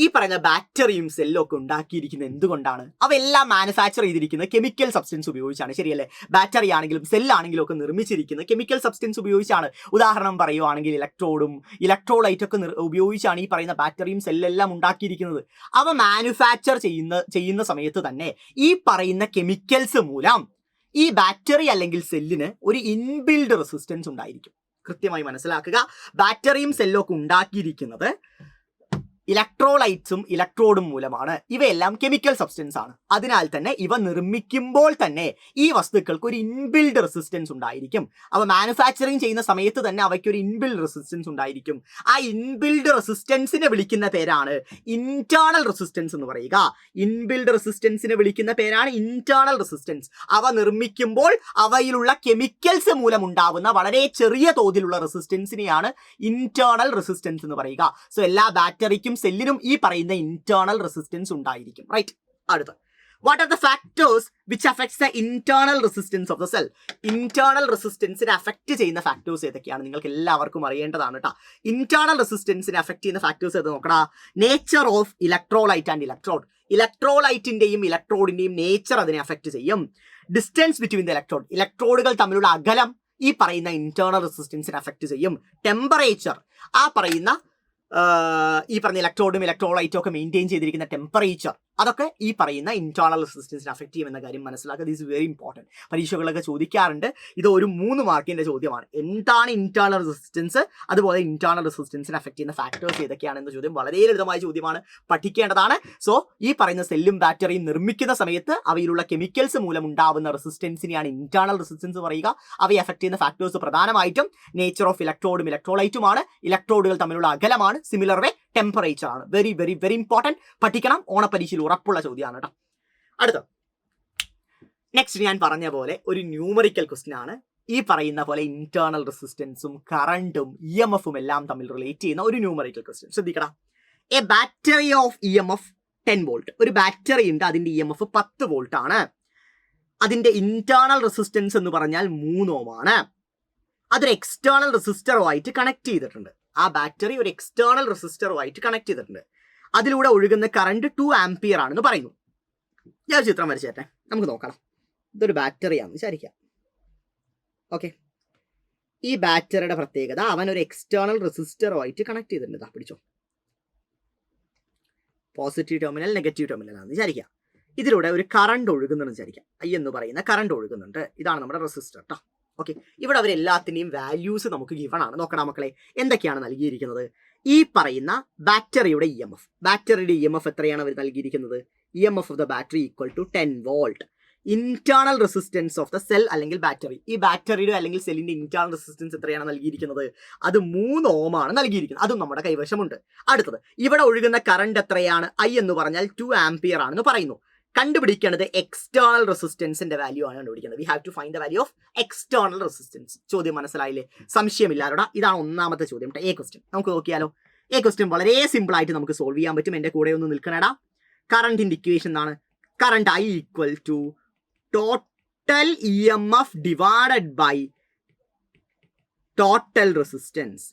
ഈ പറയുന്ന ബാറ്ററിയും സെല്ലും ഒക്കെ ഉണ്ടാക്കിയിരിക്കുന്നത് എന്തുകൊണ്ടാണ്? അവയെല്ലാം മാനുഫാക്ചർ ചെയ്തിരിക്കുന്നത് കെമിക്കൽ സബ്സ്റ്റൻസ് ഉപയോഗിച്ചാണ്. ശരിയല്ലേ? ബാറ്ററി ആണെങ്കിലും സെല്ലാണെങ്കിലും ഒക്കെ നിർമ്മിച്ചിരിക്കുന്നത് കെമിക്കൽ സബ്സ്റ്റൻസ് ഉപയോഗിച്ചാണ്. ഉദാഹരണം പറയുവാണെങ്കിൽ ഇലക്ട്രോലൈറ്റ് ഒക്കെ ഉപയോഗിച്ചാണ് ഈ പറയുന്ന ബാറ്ററിയും സെല്ലെല്ലാം ഉണ്ടാക്കിയിരിക്കുന്നത്. അവ മാനുഫാക്ചർ ചെയ്യുന്ന സമയത്ത് തന്നെ ഈ പറയുന്ന കെമിക്കൽസ് മൂലം ഈ ബാറ്ററി അല്ലെങ്കിൽ സെല്ലിന് ഒരു ഇൻബിൽഡ് റെസിസ്റ്റൻസ് ഉണ്ടായിരിക്കും. കൃത്യമായി മനസ്സിലാക്കുക. ബാറ്ററിയും സെല്ലും ഒക്കെ ഉണ്ടാക്കിയിരിക്കുന്നത് ഇലക്ട്രോലൈറ്റ്സും ഇലക്ട്രോഡും മൂലമാണ്. ഇവയെല്ലാം കെമിക്കൽ സബ്സ്റ്റൻസ് ആണ്. അതിനാൽ തന്നെ ഇവ നിർമ്മിക്കുമ്പോൾ തന്നെ ഈ വസ്തുക്കൾക്ക് ഒരു ഇൻബിൽഡ് റെസിസ്റ്റൻസ് ഉണ്ടായിരിക്കും. അവ മാനുഫാക്ചറിങ് ചെയ്യുന്ന സമയത്ത് തന്നെ അവയ്ക്ക് ഒരു ഇൻബിൽഡ് റെസിസ്റ്റൻസ് ഉണ്ടായിരിക്കും. ആ ഇൻബിൽഡ് റെസിസ്റ്റൻസിനെ വിളിക്കുന്ന പേരാണ് ഇന്റേണൽ റെസിസ്റ്റൻസ് എന്ന് പറയുക. ഇൻബിൽഡ് റെസിസ്റ്റൻസിനെ വിളിക്കുന്ന പേരാണ് ഇന്റേണൽ റെസിസ്റ്റൻസ്. അവ നിർമ്മിക്കുമ്പോൾ അവയിലുള്ള കെമിക്കൽസ് മൂലം ഉണ്ടാവുന്ന വളരെ ചെറിയ തോതിലുള്ള റെസിസ്റ്റൻസിനെയാണ് ഇന്റേണൽ റെസിസ്റ്റൻസ് എന്ന് പറയുക. സോ എല്ലാ ബാറ്ററിക്കും സെല്ലിനും ഈ പറയുന്ന ഇന്റേണൽ റെസിസ്റ്റൻസ് ഉണ്ടായിരിക്കും. റൈറ്റ്. അടുത്ത, what are the factors which affects the internal resistance of the cell? Internal റെസിസ്റ്റൻസിനെ അഫക്റ്റ് ചെയ്യുന്ന ഫാക്ടേഴ്സ് ഏതൊക്കെയാണ്? നിങ്ങൾക്ക് എല്ലാവർക്കും അറിയേണ്ടതാണ് കേട്ടോ. ഇന്റേണൽ റെസിസ്റ്റൻസിനെ അഫക്റ്റ് ചെയ്യുന്ന ഫാക്ടേഴ്സ് ഏത് നോക്കടാ. Nature of electrolyte and electrode. ഇലക്ട്രോലൈറ്റിന്റെയും ഇലക്ട്രോഡിന്റെയും നേച്ചർ അതിനെ അഫക്റ്റ് ചെയ്യും. ഡിസ്റ്റൻസ് ബിറ്റ്വീൻ ദ ഇലക്ട്രോഡുകൾ തമ്മിലുള്ള അകലം ഈ പറയുന്ന ഇന്റേണൽ റെസിസ്റ്റൻസിനെ അഫക്റ്റ് ചെയ്യും. ടെമ്പറേച്ചർ, ഈ പറഞ്ഞ ഇലക്ട്രോഡും ഇലക്ട്രോലൈറ്റും ഒക്കെ മെയിൻറ്റെയിൻ ചെയ്തിരിക്കുന്ന ടെമ്പറേച്ചർ അതൊക്കെ ഈ പറയുന്ന ഇന്റേണൽ റെസിസ്റ്റൻസിനെ അഫക്ട് ചെയ്യുമെന്ന കാര്യം മനസ്സിലാക്കുക. This very important. പരീക്ഷകളൊക്കെ ചോദിക്കാറുണ്ട്. ഇത് ഒരു 3 മാർക്കിന്റെ ചോദ്യമാണ്. എന്താണ് ഇന്റേണൽ റെസിസ്റ്റൻസ്, അതുപോലെ ഇന്റേണൽ റെസിസ്റ്റൻസിനെ അഫക്ട് ചെയ്യുന്ന ഫാക്ടേഴ്സ് ഏതൊക്കെയാണെന്ന ചോദ്യം വളരെ ലളിതമായ ചോദ്യമാണ്, പഠിക്കേണ്ടതാണ്. സോ ഈ പറയുന്ന സെല്ലും ബാറ്ററിയും നിർമ്മിക്കുന്ന സമയത്ത് അവയിലുള്ള കെമിക്കൽസ് മൂലം ഉണ്ടാവുന്ന റെസിസ്റ്റൻസിനെയാണ് ഇന്റേണൽ റെസിസ്റ്റൻസ് പറയുക. അവയെ അഫക്ട് ചെയ്യുന്ന ഫാക്ടേഴ്സ് പ്രധാനമായിട്ടും നേച്ചർ ഓഫ് ഇലക്ട്രോഡും ഇലക്ട്രോലൈറ്റുമാണ്. ഇലക്ട്രോഡുകൾ തമ്മിലുള്ള അകലമാണ്. സിമിലർ വേ ടെമ്പറേച്ചർ ആണ്. Very very very important. പഠിക്കണം. ഓണപരീക്ഷയിൽ ഉറപ്പുള്ള ചോദ്യമാണ് കേട്ടോ. അടുത്ത നെക്സ്റ്റ് ഞാൻ പറഞ്ഞ പോലെ ഒരു ന്യൂമറിക്കൽ ക്വസ്റ്റ്യൻ ആണ്. ഈ പറയുന്ന പോലെ ഇന്റേണൽ റെസിസ്റ്റൻസും കറണ്ടും EMF എല്ലാം തമ്മിൽ റിലേറ്റ് ചെയ്യുന്ന ഒരു ന്യൂമറിക്കൽ ക്വസ്റ്റ്യൻ. ശ്രദ്ധിക്കണം. A battery off EMF 10 volt. ഒരു ബാറ്ററി ഉണ്ട്, അതിന്റെ EMF 10 വോൾട്ട് ആണ്. അതിന്റെ ഇന്റേണൽ റെസിസ്റ്റൻസ് എന്ന് പറഞ്ഞാൽ 3 ഓം ആണ്. അതൊരു എക്സ്റ്റേണൽ റെസിസ്റ്ററുമായിട്ട് കണക്ട് ചെയ്തിട്ടുണ്ട്. ആ ബാറ്ററി ഒരു എക്സ്റ്റേണൽ റെസിസ്റ്ററുമായിട്ട് കണക്ട് ചെയ്തിട്ടുണ്ട്. അതിലൂടെ ഒഴുകുന്ന കറണ്ട് 2 ആംപിയർ ആണെന്ന് പറയുന്നു. ഞാൻ ചിത്രം വരച്ചേട്ടെ, നമുക്ക് നോക്കണം. ഇതൊരു ബാറ്ററിയാണെന്ന് വിചാരിക്കാം. ഓക്കെ, ഈ ബാറ്ററിയുടെ പ്രത്യേകത അവൻ ഒരു എക്സ്റ്റേണൽ റെസിസ്റ്ററുമായിട്ട് കണക്ട് ചെയ്തിട്ടുണ്ട്. പിടിച്ചോ, പോസിറ്റീവ് ടെർമിനൽ നെഗറ്റീവ് ടെർമിനൽ ആണെന്ന് വിചാരിക്കാം. ഇതിലൂടെ ഒരു കറണ്ട് ഒഴുകുന്നുണ്ടെന്ന് വിചാരിക്കാം. I എന്ന് പറയുന്ന കറണ്ട് ഒഴുകുന്നുണ്ട്. ഇതാണ് നമ്മുടെ റെസിസ്റ്റർ കേട്ടോ. ഓക്കെ, ഇവിടെ അവരെല്ലാത്തിൻ്റെയും വാല്യൂസ് നമുക്ക് ഗിവൺ ആണ്. നോക്കണം മക്കളെ, എന്തൊക്കെയാണ് നൽകിയിരിക്കുന്നത്. ഈ പറയുന്ന ബാറ്ററിയുടെ EMF, ബാറ്ററിയുടെ EMF എത്രയാണ് അവർ നൽകിയിരിക്കുന്നത്. EMF of the battery equal to 10 volt. Internal resistance of the cell അല്ലെങ്കിൽ ബാറ്ററി, ഈ ബാറ്ററിയുടെ അല്ലെങ്കിൽ സെല്ലിന്റെ ഇന്റേണൽ റെസിസ്റ്റൻസ് എത്രയാണ് നൽകിയിരിക്കുന്നത്. അത് 3 ഓം ആണ് നൽകിയിരിക്കുന്നത്. അതും നമ്മുടെ കൈവശമുണ്ട്. അടുത്തത്, ഇവിടെ ഒഴുകുന്ന കറണ്ട് എത്രയാണ്. I എന്ന് പറഞ്ഞാൽ 2 ആംപിയർ ആണെന്ന് പറയുന്നു. കണ്ടുപിടിക്കേണ്ടത് എക്സ്റ്റേണൽ റെസിസ്റ്റൻസിന്റെ വാല്യൂ ആണ് കണ്ടുപിടിക്കുന്നത്. We have to find the value of external resistance. ചോദ്യം മനസ്സിലായില്ലേ? സംശയമില്ലാതെ ഇതാണ് ഒന്നാമത്തെ ചോദ്യം. എ ക്വസ്റ്റ്യൻ നമുക്ക് നോക്കിയാലോ. എ ക്വസ്റ്റ്യൻ വളരെ സിമ്പിൾ ആയിട്ട് നമുക്ക് സോൾവ് ചെയ്യാൻ പറ്റും. എന്റെ കൂടെ ഒന്ന് നിൽക്കണടാ. കറണ്ടിന്റെ ഇക്വേഷൻ എന്താണ്. Current I equal to total EMF divided by total resistance.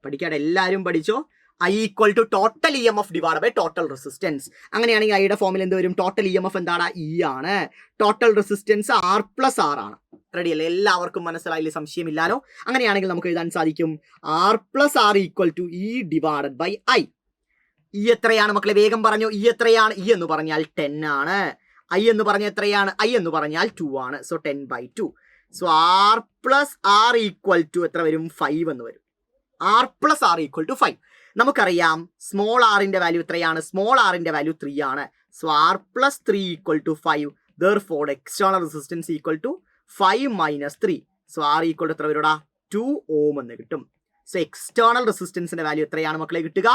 പഠിക്കാതെ എല്ലാവരും പഠിച്ചോ. I equal to total EMF divide by total resistance. അങ്ങനെയാണെങ്കിൽ ഐയുടെ ഫോമിൽ എന്ത് വരും. ടോട്ടൽ EMF എന്താണ്. E ആണ്. ടോട്ടൽ റെസിസ്റ്റൻസ് R+R ആണ്. റെഡി അല്ലേ? എല്ലാവർക്കും മനസ്സിലായില്ലേ? സംശയമില്ലാലോ. അങ്ങനെയാണെങ്കിൽ നമുക്ക് എഴുതാൻ സാധിക്കും R+R equal to E divided by I. E എത്രയാണ് മക്കളെ? വേഗം പറഞ്ഞു. E എത്രയാണ്? E എന്ന് പറഞ്ഞാൽ 10 ആണ്. I എന്ന് പറഞ്ഞാൽ എത്രയാണ്? I എന്ന് പറഞ്ഞാൽ 2 ആണ്. So 10/2. So R+R equal to എത്ര വരും? 5 എന്ന് വരും. R+R equal to 5. നമുക്കറിയാം സ്മോൾ ആറിന്റെ വാല്യൂ എത്രയാണ്. സ്മോൾ ആറിന്റെ വാല്യൂ 3 ആണ്. So R+3 equal to 5. Therefore external resistance equal to 5 - 3. So R equal to എത്ര വരൂടാ? 2 ഓം എന്ന് കിട്ടും. സോ എക്സ്റ്റേണൽ റെസിസ്റ്റൻസിന്റെ വാല്യൂ എത്രയാണ് മക്കളെ കിട്ടുക?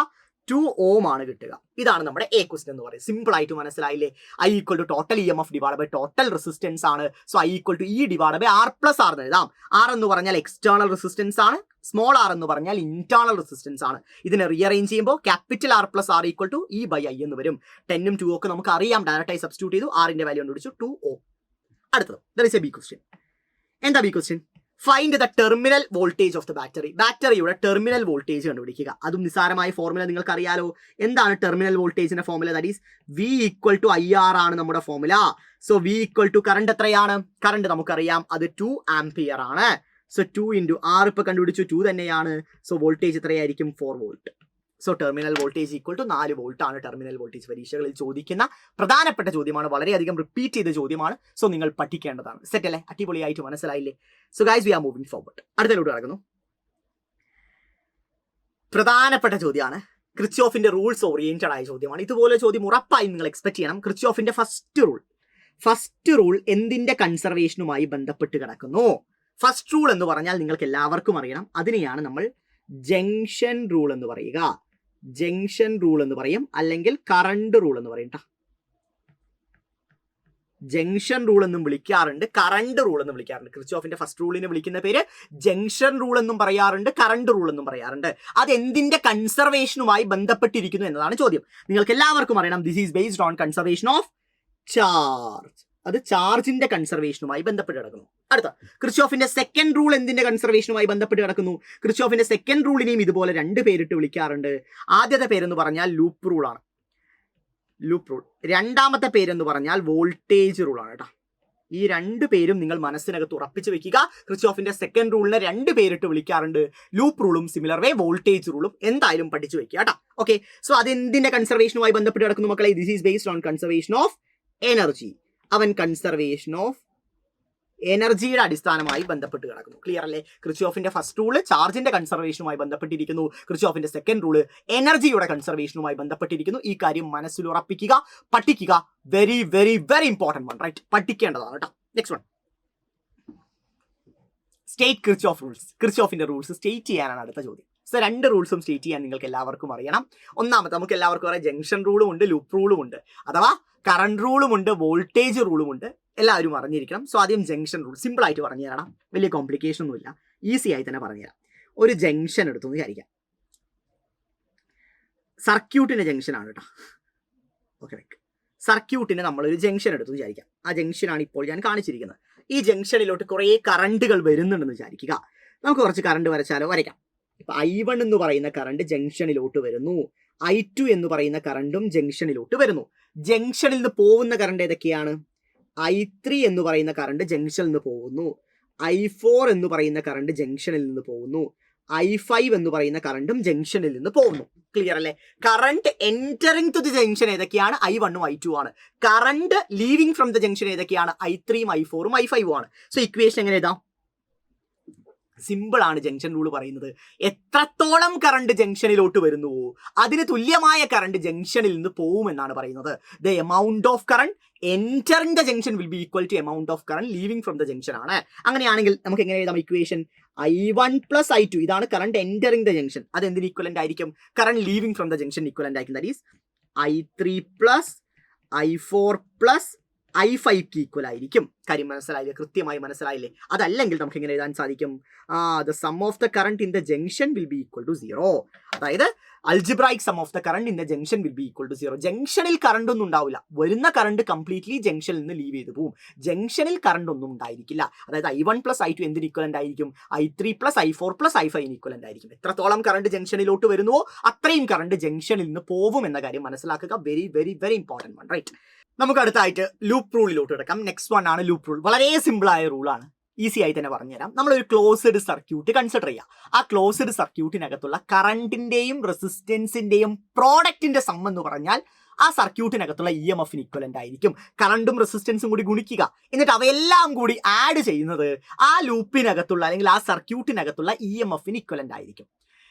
2 ഓം ആണ് കിട്ടുക. ഇതാണ് നമ്മുടെ എ ക്വസ്റ്റ്യൻ എന്ന് പറയുന്നത്. സിമ്പിൾ ആയിട്ട് മനസ്സിലായില്ലേ? I equal to total EMF divide by total resistance ആണ്. So I equal to E divide by R+R എന്ന് എഴുതാം. R എന്ന് പറഞ്ഞാൽ എക്സ്റ്റേണൽ റെസിസ്റ്റൻസ് ആണ്. സ്മോൾ r എന്ന് പറഞ്ഞാൽ ഇന്റേണൽ റെസിസ്റ്റൻസ് ആണ്. ഇതിനെ റീഅറേഞ്ച് ചെയ്യുമ്പോൾ capital R+R equal to E/I എന്ന് വരും. 10ഉം 2 ഒക്കെ നമുക്ക് അറിയാം. ഡയറക്റ്റായി സബ്സ്റ്റിറ്റ്യൂട്ട് ചെയ്തു. ആറിന്റെ വാല്യൂ കണ്ടുപിടിച്ചു 2 ഓം. അടുത്തത് there is a B question. എന്താ B question? Find the terminal voltage of the battery. ബാറ്ററിയുടെ ടെർമിനൽ വോൾട്ടേജ് കണ്ടുപിടിക്കുക. അതും നിസ്സാരമായ ഫോർമുല നിങ്ങൾക്ക് അറിയാലോ. എന്താണ് ടെർമിനൽ വോൾട്ടേജിന്റെ formula? That is V equal to IR ആണ് നമ്മുടെ formula. So V equal to current എത്രയാണ്? കറണ്ട് നമുക്കറിയാം അത് 2 ആംപിയർ ആണ്. സോ 2 × R ഇപ്പൊ കണ്ടുപിടിച്ചു 2 തന്നെയാണ്. സോ വോൾട്ടേജ് എത്രയായിരിക്കും? 4 volt. So terminal voltage equal to 4 volt ആണ് ടെർമിനൽ വോൾട്ടേജ്. പരീക്ഷകളിൽ ചോദിക്കുന്ന പ്രധാനപ്പെട്ട ചോദ്യമാണ്. വളരെയധികം റിപ്പീറ്റ് ചെയ്ത ചോദ്യമാണ്. സോ നിങ്ങൾ പഠിക്കേണ്ടതാണ്. സെറ്റ് അല്ലേ? അടിപൊളിയായിട്ട് മനസ്സിലായില്ലേ? So guys we are moving forward. അടുത്തതിലൂടെ നടക്കുന്നു. പ്രധാനപ്പെട്ട ചോദ്യമാണ്. ക്രിച്ച്ഹോഫിന്റെ റൂൾസ് ഓറിയന്റഡ് ആയ ചോദ്യമാണ്. ഇതുപോലെ ചോദ്യം ഉറപ്പായും നിങ്ങൾ എക്സ്പെക്ട് ചെയ്യണം. ക്രിച്ച്ഹോഫിന്റെ ഫസ്റ്റ് റൂൾ എന്തിന്റെ കൺസർവേഷനുമായി ബന്ധപ്പെട്ട് കിടക്കുന്നു? ഫസ്റ്റ് റൂൾ എന്ന് പറഞ്ഞാൽ നിങ്ങൾക്ക് എല്ലാവർക്കും അറിയണം. അതിനെയാണ് നമ്മൾ ജംഗ്ഷൻ റൂൾ എന്ന് പറയുക. ജംഗ്ഷൻ റൂൾ എന്ന് പറയും, അല്ലെങ്കിൽ കറണ്ട് റൂൾ എന്ന് പറയും. ജംഗ്ഷൻ റൂൾ എന്നും വിളിക്കാറുണ്ട്, കറണ്ട് റൂൾ എന്നും വിളിക്കാറുണ്ട്. ക്രിച്ച്ഹോഫിന്റെ ഫസ്റ്റ് റൂളിനെ വിളിക്കുന്ന പേര് ജംഗ്ഷൻ റൂൾ എന്നും പറയാറുണ്ട്, കറണ്ട് റൂൾ എന്നും പറയാറുണ്ട്. അത് എന്തിന്റെ കൺസർവേഷനുമായി ബന്ധപ്പെട്ടിരിക്കുന്നു എന്നതാണ് ചോദ്യം. നിങ്ങൾക്ക് എല്ലാവർക്കും അറിയണം. This is based on conservation of charge. അത് ചാർജിന്റെ കൺസർവേഷനുമായി ബന്ധപ്പെട്ട് കിടക്കുന്നു. അടുത്ത ക്രിച്ച്ഹോഫിന്റെ സെക്കൻഡ് റൂൾ എന്തിന്റെ കൺസർവേഷനുമായി ബന്ധപ്പെട്ട് കിടക്കുന്നു? ക്രിച്ച്ഹോഫിന്റെ സെക്കൻഡ് റൂളിനെയും ഇതുപോലെ 2 പേരിട്ട് വിളിക്കാറുണ്ട്. ആദ്യത്തെ പേരെന്ന് പറഞ്ഞാൽ ലൂപ്പ് റൂൾ ആണ്. Loop rule. രണ്ടാമത്തെ പേരെന്ന് പറഞ്ഞാൽ വോൾട്ടേജ് റൂൾ ആണ് കേട്ടോ. ഈ രണ്ടു പേരും നിങ്ങൾ മനസ്സിനകത്ത് ഉറപ്പിച്ച് വെക്കുക. ക്രിച്ച്ഹോഫിന്റെ സെക്കൻഡ് റൂളിനെ രണ്ട് പേരിട്ട് വിളിക്കാറുണ്ട്. ലൂപ്പ് റൂളും സിമിലർ വേ വോൾട്ടേജ് റൂളും എന്തായാലും പഠിച്ചു വെക്കുക കേട്ടോ. ഓക്കെ, സോ അത് എന്തിന്റെ കൺസർവേഷനുമായി ബന്ധപ്പെട്ട് കിടക്കുന്നു മക്കളെ? This is based on conservation of energy. അവൻ കൺസർവേഷൻ ഓഫ് എനർജിയുടെ അടിസ്ഥാനമായി ബന്ധപ്പെട്ട് കിടക്കുന്നു. ക്ലിയർ അല്ലേ? ക്രിച്ച്ഹോഫിന്റെ ഫസ്റ്റ് റൂള് ചാർജിന്റെ കൺസർവേഷനുമായി ബന്ധപ്പെട്ടിരിക്കുന്നു. ക്രിച്ച്ഹോഫിന്റെ സെക്കൻഡ് റൂള് എനർജിയുടെ കൺസർവേഷനുമായി ബന്ധപ്പെട്ടിരിക്കുന്നു. ഈ കാര്യം മനസ്സിൽ ഉറപ്പിക്കുക, പഠിക്കുക. Very very very important one, right? പഠിക്കേണ്ടതാണ് കേട്ടോ. Next one, state Kirchhoff rules. ക്രിച്ച്ഹോഫിന്റെ റൂൾസ് സ്റ്റേറ്റ് ചെയ്യാനാണ് അടുത്ത ചോദ്യം. സോ രണ്ട് റൂൾസും സ്റ്റേറ്റ് ചെയ്യാൻ നിങ്ങൾക്ക് എല്ലാവർക്കും അറിയണം. ഒന്നാമത്തെ നമുക്ക് എല്ലാവർക്കും അറിയാം, ജംഗ്ഷൻ റൂളും ഉണ്ട്, ലൂപ്പ് റൂളും ഉണ്ട്, അഥവാ കറണ്ട് റൂളും ഉണ്ട്, വോൾട്ടേജ് റൂളും ഉണ്ട്. എല്ലാവരും അറിഞ്ഞിരിക്കണം. സോ ആദ്യം ജംഗ്ഷൻ റൂൾ സിമ്പിൾ ആയിട്ട് പറഞ്ഞു തരണം. വലിയ കോംപ്ലിക്കേഷൻ ഒന്നുമില്ല, ഈസി ആയി തന്നെ പറഞ്ഞുതരാം. ഒരു ജംഗ്ഷൻ എടുത്തു വിചാരിക്കാം. സർക്യൂട്ടിന്റെ ജംഗ്ഷൻ ആണ് കേട്ടോ. ഓക്കെ, സർക്യൂട്ടിന് നമ്മളൊരു ജംഗ്ഷൻ എടുത്തു വിചാരിക്കാം. ആ ജംഗ്ഷനാണ് ഇപ്പോൾ ഞാൻ കാണിച്ചിരിക്കുന്നത്. ഈ ജംഗ്ഷനിലോട്ട് കുറേ കറണ്ടുകൾ വരുന്നുണ്ടെന്ന് വിചാരിക്കുക. നമുക്ക് കുറച്ച് കറണ്ട് വരച്ചാലോ? വരയ്ക്കാം. ഇപ്പൊ I1 എന്ന് പറയുന്ന കറണ്ട് ജംഗ്ഷനിലോട്ട് വരുന്നു. I2 എന്ന് പറയുന്ന കറണ്ടും ജംഗ്ഷനിലോട്ട് വരുന്നു. ജംഗ്ഷനിൽ നിന്ന് പോകുന്ന കറണ്ട് ഏതൊക്കെയാണ്? I3 എന്ന് പറയുന്ന കറണ്ട് ജംഗ്ഷനിൽ നിന്ന് പോകുന്നു. I4 എന്ന് പറയുന്ന കറണ്ട് ജംഗ്ഷനിൽ നിന്ന് പോകുന്നു. I5 എന്ന് പറയുന്ന കറണ്ടും ജംഗ്ഷനിൽ നിന്ന് പോകുന്നു. ക്ലിയർ അല്ലേ? Current entering to the junction ഏതൊക്കെയാണ്? I1 ഉം I2 ആണ്. Current leaving from the junction ഏതൊക്കെയാണ്? I3 ഉം I4 ഉം I5 ഉം ആണ്. സോ ഇക്വേഷൻ എങ്ങനെ എഴുതാം? സിമ്പിൾ ആണ് ജംഗ്ഷൻ റൂൾ പറയുന്നത്. എത്രത്തോളം കറണ്ട് ജംഗ്ഷനിലോട്ട് വരുന്നുവോ അതിന് തുല്യമായ കറണ്ട് ജംഗ്ഷനിൽ നിന്ന് പോകുമെന്നാണ് പറയുന്നത്. The amount of current entering the junction will be equal to amount of current leaving from the junction ആണ്. അങ്ങനെയാണെങ്കിൽ നമുക്ക് എങ്ങനെ എഴുതാം ഇക്വേഷൻ? I1 പ്ലസ് I2, ഇതാണ് കറണ്ട് എൻറ്ററിംഗ് ദ ജംഗ്ഷൻ. അത് എന്തിന് ഈക്വലന്റ് ആയിരിക്കും? Current leaving from the junction equivalent ആയിരിക്കും. That is I3 plus I4 plus I5 equal ആയിരിക്കും. കാര്യം മനസ്സിലായില്ലേ? കൃത്യമായി മനസ്സിലായില്ലേ? അതല്ലെങ്കിൽ നമുക്ക് എങ്ങനെ എഴുതാൻ സാധിക്കും? The sum of the current in the junction will be equal to 0. അതായത് algebraic sum of the current in the junction will be equal to 0. ജംഗ്ഷനിൽ കറണ്ട് ഒന്നും ഉണ്ടാവില്ല. വരുന്ന കറണ്ട് കംപ്ലീറ്റ്ലി ജംഗ്ഷനിൽ നിന്ന് ലീവ് ചെയ്ത് പോകും. ജംഗ്ഷനിൽ കറണ്ട് ഒന്നും ഉണ്ടായിരിക്കില്ല. അതായത് I1 പ്ലസ് I2 എന്തിന് ഈക്വലന്റ് ആയിരിക്കും? I3 plus I4 plus I5 equivalent ആയിരിക്കും. എത്രത്തോളം കറണ്ട് ജംഗ്ഷനിലോട്ട് വരുന്നുവോ അത്രയും കറണ്ട് ജംഗ്ഷനിൽ നിന്ന് പോവും എന്ന കാര്യം മനസ്സിലാക്കുക. Very very very important one, right? നമുക്ക് അടുത്തായിട്ട് ലൂപ്പ് റൂളിലോട്ട് കിടക്കാം. നെക്സ്റ്റ് വൺ ആണ് ലൂപ്പ് റൂൾ. വളരെ സിമ്പിൾ ആയ റൂളാണ്. ഈസി ആയി തന്നെ പറഞ്ഞുതരാം. നമ്മളൊരു ക്ലോസ്ഡ് സർക്യൂട്ട് കൺസിഡർ ചെയ്യാം. ആ ക്ലോസ്ഡ് സർക്യൂട്ടിനകത്തുള്ള കറണ്ടിന്റെയും റെസിസ്റ്റൻസിന്റെയും പ്രോഡക്റ്റിന്റെ സം എന്ന് പറഞ്ഞാൽ ആ സർക്യൂട്ടിനകത്തുള്ള EMF ഇക്വലന്റ് ആയിരിക്കും. കറണ്ടും റെസിസ്റ്റൻസും കൂടി ഗുണിക്കുക, എന്നിട്ട് അവയെല്ലാം കൂടി ആഡ് ചെയ്യുന്നത് ആ ലൂപ്പിനകത്തുള്ള അല്ലെങ്കിൽ ആ സർക്യൂട്ടിനകത്തുള്ള EMF ഇക്വലന്റ് ആയിരിക്കും.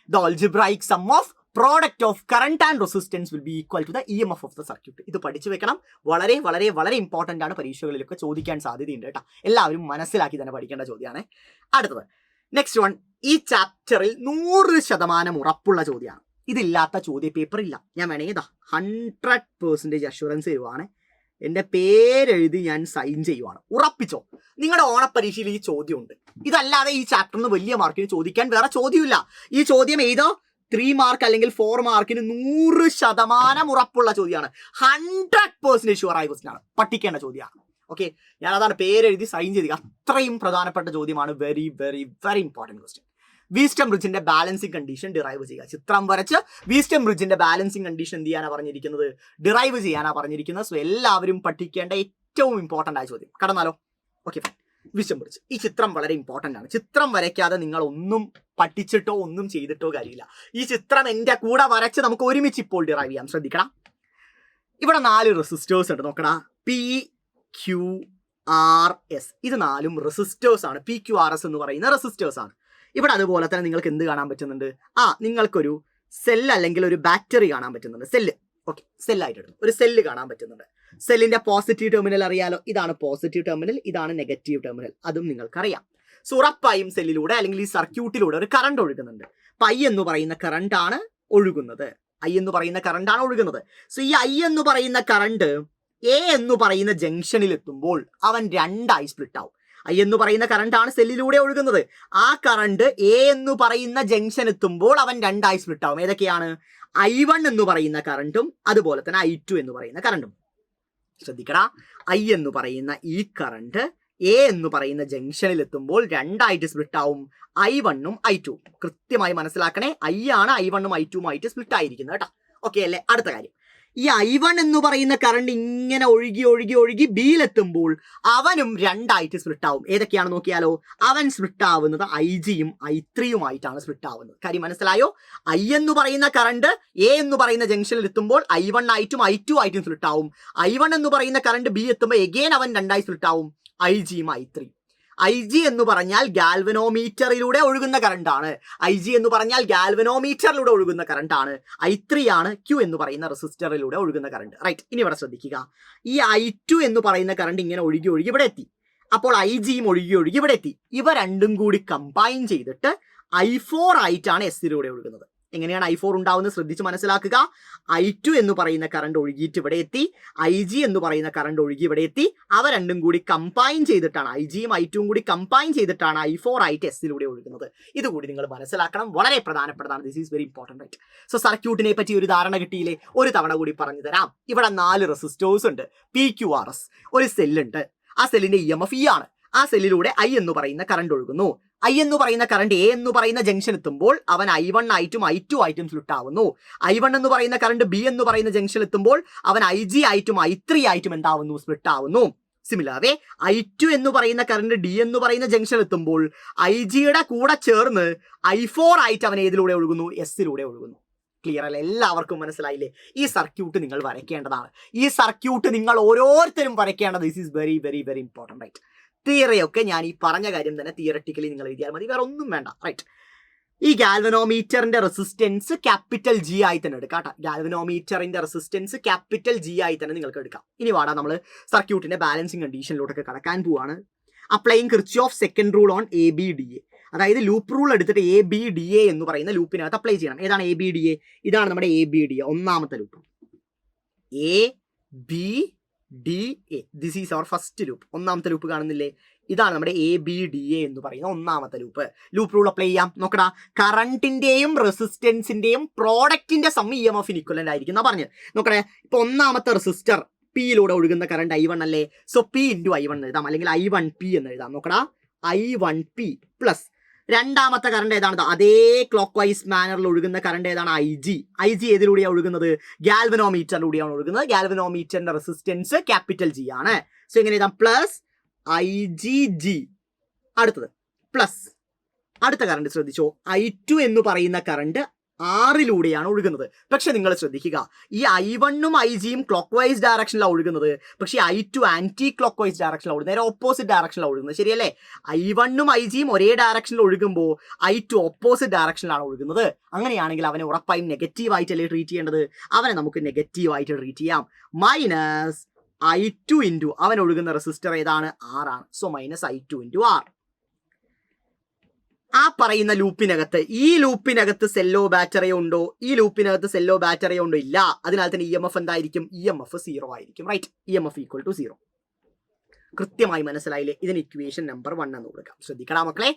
The algebraic sum of product of current and resistance will be equal to the EMF of the circuit. ഇത് പഠിച്ചു വെക്കണം. വളരെ വളരെ വളരെ ഇമ്പോർട്ടന്റ് ആണ്. പരീക്ഷകളിലൊക്കെ ചോദിക്കാൻ സാധ്യതയുണ്ട് കേട്ടോ. എല്ലാവരും മനസ്സിലാക്കി തന്നെ പഠിക്കേണ്ട ചോദ്യമാണ്. അടുത്തത് നെക്സ്റ്റ് വൺ. ഈ ചാപ്റ്ററിൽ 100% ഉറപ്പുള്ള ചോദ്യമാണ്. ഇതില്ലാത്ത ചോദ്യ പേപ്പർ ഇല്ല. ഞാൻ വേണമെങ്കിൽ 100% അഷുറൻസ് തരുവാണ്. എൻ്റെ പേരെഴുതി ഞാൻ സൈൻ ചെയ്യുവാണ്. ഉറപ്പിച്ചോ, നിങ്ങളുടെ ഓണപ്പരീക്ഷയിൽ ഈ ചോദ്യമുണ്ട്. ഇതല്ലാതെ ഈ ചാപ്റ്ററിന് വലിയ മാർക്കിന് ചോദിക്കാൻ വേറെ ചോദ്യമില്ല. ഈ ചോദ്യം ഏതോ 3 മാർക്ക് അല്ലെങ്കിൽ 4 മാർക്കിന് 100% ഉറപ്പുള്ള ചോദ്യമാണ്. 100% ഷുവറായ ക്വസ്റ്റ്യൻ ആണ്. പഠിക്കേണ്ട ചോദ്യമാണ്. ഓക്കെ, ഞാൻ അതാണ് പേരെഴുതി സൈൻ ചെയ്ത്. അത്രയും പ്രധാനപ്പെട്ട ചോദ്യമാണ്. Very very very important question. Wheatstone ബ്രിഡ്ജിന്റെ ബാലൻസിങ് കണ്ടീഷൻ ഡിറൈവ് ചെയ്യുക. ചിത്രം വരച്ച് വീസ്റ്റം ബ്രിഡ്ജിന്റെ ബാലൻസിങ് കണ്ടീഷൻ എന്ത് ചെയ്യാനാണ് പറഞ്ഞിരിക്കുന്നത്? ഡിറൈവ് ചെയ്യാനാണ് പറഞ്ഞിരിക്കുന്നത്. സോ എല്ലാവരും പഠിക്കേണ്ട ഏറ്റവും ഇമ്പോർട്ടൻ്റ് ആയ ചോദ്യം. കടന്നാലോ? Okay, fine. Wheatstone bridge. ഈ ചിത്രം വളരെ ഇമ്പോർട്ടൻ്റ് ആണ്. ചിത്രം വരയ്ക്കാതെ നിങ്ങൾ ഒന്നും പഠിച്ചിട്ടോ ഒന്നും ചെയ്തിട്ടോ കാര്യമില്ല. ഈ ചിത്രം എൻ്റെ കൂടെ വരച്ച് നമുക്ക് ഒരുമിച്ച് ഇപ്പോൾ ഡിറൈവ് ചെയ്യാം. ശ്രദ്ധിക്കണം. ഇവിടെ 4 റെസിസ്റ്റേഴ്സ് ഉണ്ട്. നോക്കടാ, PQRS. ഇത് 4ഉം റെസിസ്റ്റേഴ്സ് ആണ്. PQRS എന്ന് പറയുന്ന റെസിസ്റ്റേഴ്സ് ആണ്. ഇവിടെ അതുപോലെ തന്നെ നിങ്ങൾക്ക് എന്ത് കാണാൻ പറ്റുന്നുണ്ട്? നിങ്ങൾക്കൊരു സെൽ അല്ലെങ്കിൽ ഒരു ബാറ്ററി കാണാൻ പറ്റുന്നുണ്ട്. സെല്ല്. ഓക്കെ, സെല്ലായിട്ട് എടുക്കും. ഒരു സെല്ല് കാണാൻ പറ്റുന്നുണ്ട്. സെല്ലിന്റെ പോസിറ്റീവ് ടെർമിനൽ അറിയാലോ. ഇതാണ് പോസിറ്റീവ് ടെർമിനൽ, ഇതാണ് നെഗറ്റീവ് ടെർമിനൽ. അതും നിങ്ങൾക്കറിയാം. സോ ഉറപ്പായും സെല്ലിലൂടെ അല്ലെങ്കിൽ ഈ സർക്യൂട്ടിലൂടെ ഒരു കറണ്ട് ഒഴുകുന്നുണ്ട്. അപ്പൊ I എന്ന് പറയുന്ന കറണ്ട് ആണ് ഒഴുകുന്നത്. സോ ഈ I എന്ന് പറയുന്ന കറണ്ട് A എന്ന് പറയുന്ന ജംഗ്ഷനിൽ എത്തുമ്പോൾ അവൻ 2ആയി സ്പ്ലിറ്റ് ആവും. I എന്ന് പറയുന്ന കറണ്ട് ആണ് സെല്ലിലൂടെ ഒഴുകുന്നത്. ആ കറണ്ട് A എന്ന് പറയുന്ന ജംഗ്ഷൻ എത്തുമ്പോൾ അവൻ 2ആയി സ്പ്ലിറ്റ് ആവും. ഏതൊക്കെയാണ്? I1 എന്ന് പറയുന്ന കറണ്ടും അതുപോലെ തന്നെ I2 എന്ന് പറയുന്ന കറണ്ടും. ശ്രദ്ധിക്കടാ, I എന്ന് പറയുന്ന ഈ കറണ്ട് A എന്ന് പറയുന്ന ജംഗ്ഷനിൽ എത്തുമ്പോൾ 2ആയിട്ട് സ്പ്ലിറ്റ് ആവും. I1ഉം I2. കൃത്യമായി മനസ്സിലാക്കണേ. I ആണ് I1ഉം I2ഉം ആയിട്ട് സ്പ്ലിറ്റ് ആയിരിക്കുന്നത് കേട്ടോ. ഓക്കെ അല്ലേ? അടുത്ത കാര്യം, ഈ I1 എന്ന് പറയുന്ന കറണ്ട് ഇങ്ങനെ ഒഴുകി ഒഴുകി ഒഴുകി ബിയിലെത്തുമ്പോൾ അവനും രണ്ടായിട്ട് സ്പ്ലിറ്റ് ആവും. ഏതൊക്കെയാണ് നോക്കിയാലോ? അവൻ സ്പ്ലിറ്റ് ആവുന്നത് IG-യും I3-യുമായിട്ടാണ് സ്പ്ലിറ്റ് ആവുന്നത്. കാര്യം മനസ്സിലായോ? I എന്ന് പറയുന്ന കറണ്ട് A എന്ന് പറയുന്ന ജംഗ്ഷനിൽ എത്തുമ്പോൾ I1 ആയിട്ടും I2 ആയിട്ടും സ്പ്ലിറ്റ് ആവും. I1 എന്ന് പറയുന്ന കറണ്ട് B എത്തുമ്പോൾ എഗെയിൻ അവൻ രണ്ടായി സ്പ്ലിറ്റ് ആവും, IG-യും I3. IG എന്ന് പറഞ്ഞാൽ ഗാൽവനോമീറ്ററിലൂടെ ഒഴുകുന്ന കറണ്ടാണ്. IG എന്ന് പറഞ്ഞാൽ ഗാൽവനോമീറ്ററിലൂടെ ഒഴുകുന്ന കറണ്ടാണ്. I3 ആണ് Q എന്ന് പറയുന്ന റെസിസ്റ്ററിലൂടെ ഒഴുകുന്ന കറണ്ട്. റൈറ്റ്, ഇനി ഇവിടെ ശ്രദ്ധിക്കുക. ഈ I2 എന്ന് പറയുന്ന കറണ്ട് ഇങ്ങനെ ഒഴുകി ഒഴുകി ഇവിടെ എത്തി. അപ്പോൾ IG-യും ഒഴുകി ഒഴുകി ഇവിടെ എത്തി. ഇവ രണ്ടും കൂടി കമ്പൈൻ ചെയ്തിട്ട് I4 ആയിട്ടാണ് S-ലൂടെ ഒഴുകുന്നത്. എങ്ങനെയാണ് I4 ഉണ്ടാവുന്നത് ശ്രദ്ധിച്ച് മനസ്സിലാക്കുക. I2 എന്ന് പറയുന്ന കറണ്ട് ഒഴുകിയിട്ട് ഇവിടെ എത്തി, IG എന്ന് പറയുന്ന കറണ്ട് ഒഴുകി ഇവിടെ എത്തി. അവ രണ്ടും കൂടി കമ്പൈൻ ചെയ്തിട്ടാണ്, IG-യും I2-യും കൂടി കമ്പൈൻ ചെയ്തിട്ടാണ് I4 ആയിട്ട് S-ലൂടെ ഒഴുകുന്നത്. ഇതുകൂടി നിങ്ങൾ മനസ്സിലാക്കണം, വളരെ പ്രധാനപ്പെട്ടതാണ്. This is very important. Right, so സർക്യൂട്ടിനെ പറ്റി ഒരു ധാരണ കിട്ടിയില്ലേ? ഒരു തവണ കൂടി പറഞ്ഞു തരാം. ഇവിടെ 4 റെസിസ്റ്റേഴ്സ് ഉണ്ട്, PQRS. ഒരു സെല്ലുണ്ട്, ആ സെല്ലിന്റെ EMF E ആണ്. ആ സെല്ലിലൂടെ I എന്ന് പറയുന്ന കറണ്ട് ഒഴുകുന്നു. I എന്ന് പറയുന്ന കറണ്ട് A എന്ന് പറയുന്ന ജംഗ്ഷൻ എത്തുമ്പോൾ അവൻ I1 ആയിട്ടും I2 ആയിട്ടും സ്പ്ലിറ്റ് ആവുന്നു. I1 എന്ന് പറയുന്ന കറണ്ട് B എന്ന് പറയുന്ന ജംഗ്ഷൻ എത്തുമ്പോൾ അവൻ IG ആയിട്ടും I3 ആയിട്ടും എന്താവുന്നു? സ്പ്ലിറ്റ് ആവുന്നു. സിമിലർലി I2 എന്ന് പറയുന്ന കറണ്ട് D എന്ന് പറയുന്ന ജംഗ്ഷൻ എത്തുമ്പോൾ IG-യുടെ കൂടെ ചേർന്ന് I4 ആയിട്ട് അവൻ ഏതിലൂടെ ഒഴുകുന്നു? S-ലൂടെ ഒഴുകുന്നു. ക്ലിയർ അല്ലേ? എല്ലാവർക്കും മനസ്സിലായില്ലേ? ഈ സർക്യൂട്ട് നിങ്ങൾ വരയ്ക്കേണ്ടതാണ്. ഈ സർക്യൂട്ട് നിങ്ങൾ ഓരോരുത്തരും വരയ്ക്കേണ്ടത്. This is very very very important. Right, തിയറിയൊക്കെ ഞാൻ ഈ പറഞ്ഞ കാര്യം തന്നെ തിയററ്റിക്കലി നിങ്ങൾ എഴുതിയാൽ മതി, വേറെ ഒന്നും വേണ്ട. റൈറ്റ്, ഈ ഗാൽവനോമീറ്ററിന്റെ റെസിസ്റ്റൻസ് ക്യാപിറ്റൽ G ആയി തന്നെ എടുക്കാം കേട്ടോ. ഗാൽവനോമീറ്ററിന്റെ റെസിസ്റ്റൻസ് ക്യാപിറ്റൽ G ആയി തന്നെ നിങ്ങൾക്ക് എടുക്കാം. ഇനി വാടാ നമ്മൾ സർക്യൂട്ടിന്റെ ബാലൻസിങ് കണ്ടീഷനിലോട്ടൊക്കെ കടക്കാൻ പോവാണ്. Applying Kirchhoff second rule on ABDA. അതായത് ലൂപ്പ് റൂൾ എടുത്തിട്ട് ABDA എന്ന് പറയുന്ന ലൂപ്പിനകത്ത് അപ്ലൈ ചെയ്യണം. ഏതാണ് ABDA? ഇതാണ് നമ്മുടെ ABDA, ഒന്നാമത്തെ loop. ABDA, this is our first loop. ഒന്നാമത്തെ ലൂപ്പ് കാണുന്നില്ലേ? ഇതാണ് നമ്മുടെ ABDA എന്ന് പറയുന്ന ഒന്നാമത്തെ ലൂപ്പ്. ലൂപ്പ് റൂൾ അപ്ലൈ ചെയ്യാം. നോക്കടാ, കറണ്ടിന്റെയും റെസിസ്റ്റൻസിന്റെയും പ്രോഡക്റ്റിന്റെ സം EMF-ന് ഇക്വലന്റ് ആയിരിക്കും എന്നാ പറഞ്ഞത്. നോക്കണേ, ഇപ്പൊ ഒന്നാമത്തെ റെസിസ്റ്റർ P-യിലൂടെ ഒഴുകുന്ന കറണ്ട് I1 അല്ലേ? സോ P × I1 എന്ന് എഴുതാം, അല്ലെങ്കിൽ I1P എന്ന് എഴുതാം. നോക്കടാ, I1P പ്ലസ് രണ്ടാമത്തെ കറണ്ട് ഏതാണ്? അതേ ക്ലോക്ക് വൈസ് മാനറിൽ ഒഴുകുന്ന കറണ്ട് ഏതാണ്? IG ഏതിലൂടെയാണ് ഒഴുകുന്നത്? ഗാൽവനോമീറ്ററിലൂടെയാണ് ഒഴുകുന്നത്. ഗാൽവനോമീറ്ററിന്റെ റെസിസ്റ്റൻസ് ക്യാപിറ്റൽ G ആണ്. സോ എങ്ങനെ എഴുതാം? Plus IGG. അടുത്തത് പ്ലസ് അടുത്ത കറണ്ട് ശ്രദ്ധിച്ചോ, I2 എന്ന് പറയുന്ന കറണ്ട് R-ലൂടെയാണ് ഒഴുകുന്നത്. പക്ഷെ നിങ്ങൾ ശ്രദ്ധിക്കുക, ഈ I1-ഉം IG-യും ക്ലോക്ക് വൈസ് ഡയറക്ഷനിലാണ് ഒഴുകുന്നത്. പക്ഷേ I2 ആന്റി ക്ലോക്ക് വൈസ് ഡയറക്ഷനിലാണ് ഒഴുകുന്നത്, നേരെ ഓപ്പോസിറ്റ് ഡയറക്ഷനിലാണ് ഒഴുകുന്നത്. ശരിയല്ലേ? I1-ഉം IG-യും ഒരേ ഡയറക്ഷനിൽ ഒഴുകുമ്പോൾ I2 ഓപ്പോസിറ്റ് ഡയറക്ഷനിലാണ് ഒഴുകുന്നത്. അങ്ങനെയാണെങ്കിൽ അവനെ ഉറപ്പായും നെഗറ്റീവായിട്ടല്ലേ ട്രീറ്റ് ചെയ്യേണ്ടത്? അവനെ നമുക്ക് നെഗറ്റീവായിട്ട് ട്രീറ്റ് ചെയ്യാം. മൈനസ് I2 ഇൻറ്റു അവൻ ഒഴുകുന്ന റെസിസ്റ്റർ ഏതാണ്? R ആണ്. So minus I2 into R. ആ പറയുന്ന ലൂപ്പിനകത്ത്, ഈ ലൂപ്പിനകത്ത് സെല്ലോ ബാറ്ററിയോ ഉണ്ടോ? ഈ ലൂപ്പിനകത്ത് സെല്ലോ ബാറ്ററിയോ ഉണ്ടോ? ഇല്ല. അതിനാൽ തന്നെ EMF എന്തായിരിക്കും? EMF 0 ആയിരിക്കും. Right, EMF = 0. കൃത്യമായി മനസ്സിലായില്ലേ? ഇതിന് ഇക്വേഷൻ നമ്പർ 1 എന്ന് കൊടുക്കാം. ശ്രദ്ധിക്കടാ മക്കളെ,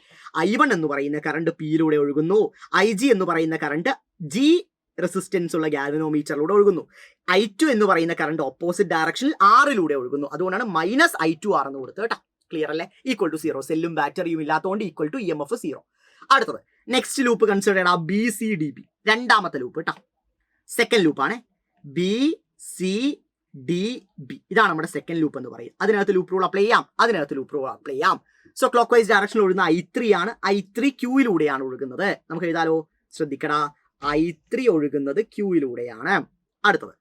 I1 എന്ന് പറയുന്ന കറണ്ട് P-യിലൂടെ ഒഴുകുന്നു. IG എന്ന് പറയുന്ന കറണ്ട് G റെസിസ്റ്റൻസ് ഉള്ള ഗാൽവനോമീറ്ററിലൂടെ ഒഴുകുന്നു. I2 എന്ന് പറയുന്ന കറണ്ട് ഓപ്പോസിറ്റ് ഡയറക്ഷനിൽ R-ലൂടെ ഒഴുകുന്നു. അതുകൊണ്ടാണ് മൈനസ് I2R എന്ന് കൊടുത്തത് കേട്ടോ. ക്ലിയർ അല്ലേ? = 0. സെല്ലും ബാറ്ററിയും ഇല്ലാത്തതുകൊണ്ട് = EMF 0. അടുത്തത് നെക്സ്റ്റ് ലൂപ്പ് കൺസിഡർ ചെയ്യണം, BCDB. രണ്ടാമത്തെ ലൂപ്പ് കേട്ടോ, സെക്കൻഡ് ലൂപ്പാണ് BCDB. ഇതാണ് നമ്മുടെ സെക്കൻഡ് ലൂപ്പ് എന്ന് പറയും. അതിനകത്ത് ലൂപ്പ് റൂൾ അപ്ലൈ ചെയ്യാം. സോ ക്ലോക്ക് വൈസ് ഡയറക്ഷനിൽ ഒഴുകുന്ന I3 ആണ്. I3 Q-യിലൂടെയാണ് ഒഴുകുന്നത്. നമുക്ക് എഴുതാലോ? ശ്രദ്ധിക്കടാ, I3 ഒഴുകുന്നത് Q-യിലൂടെയാണ്. അടുത്തത്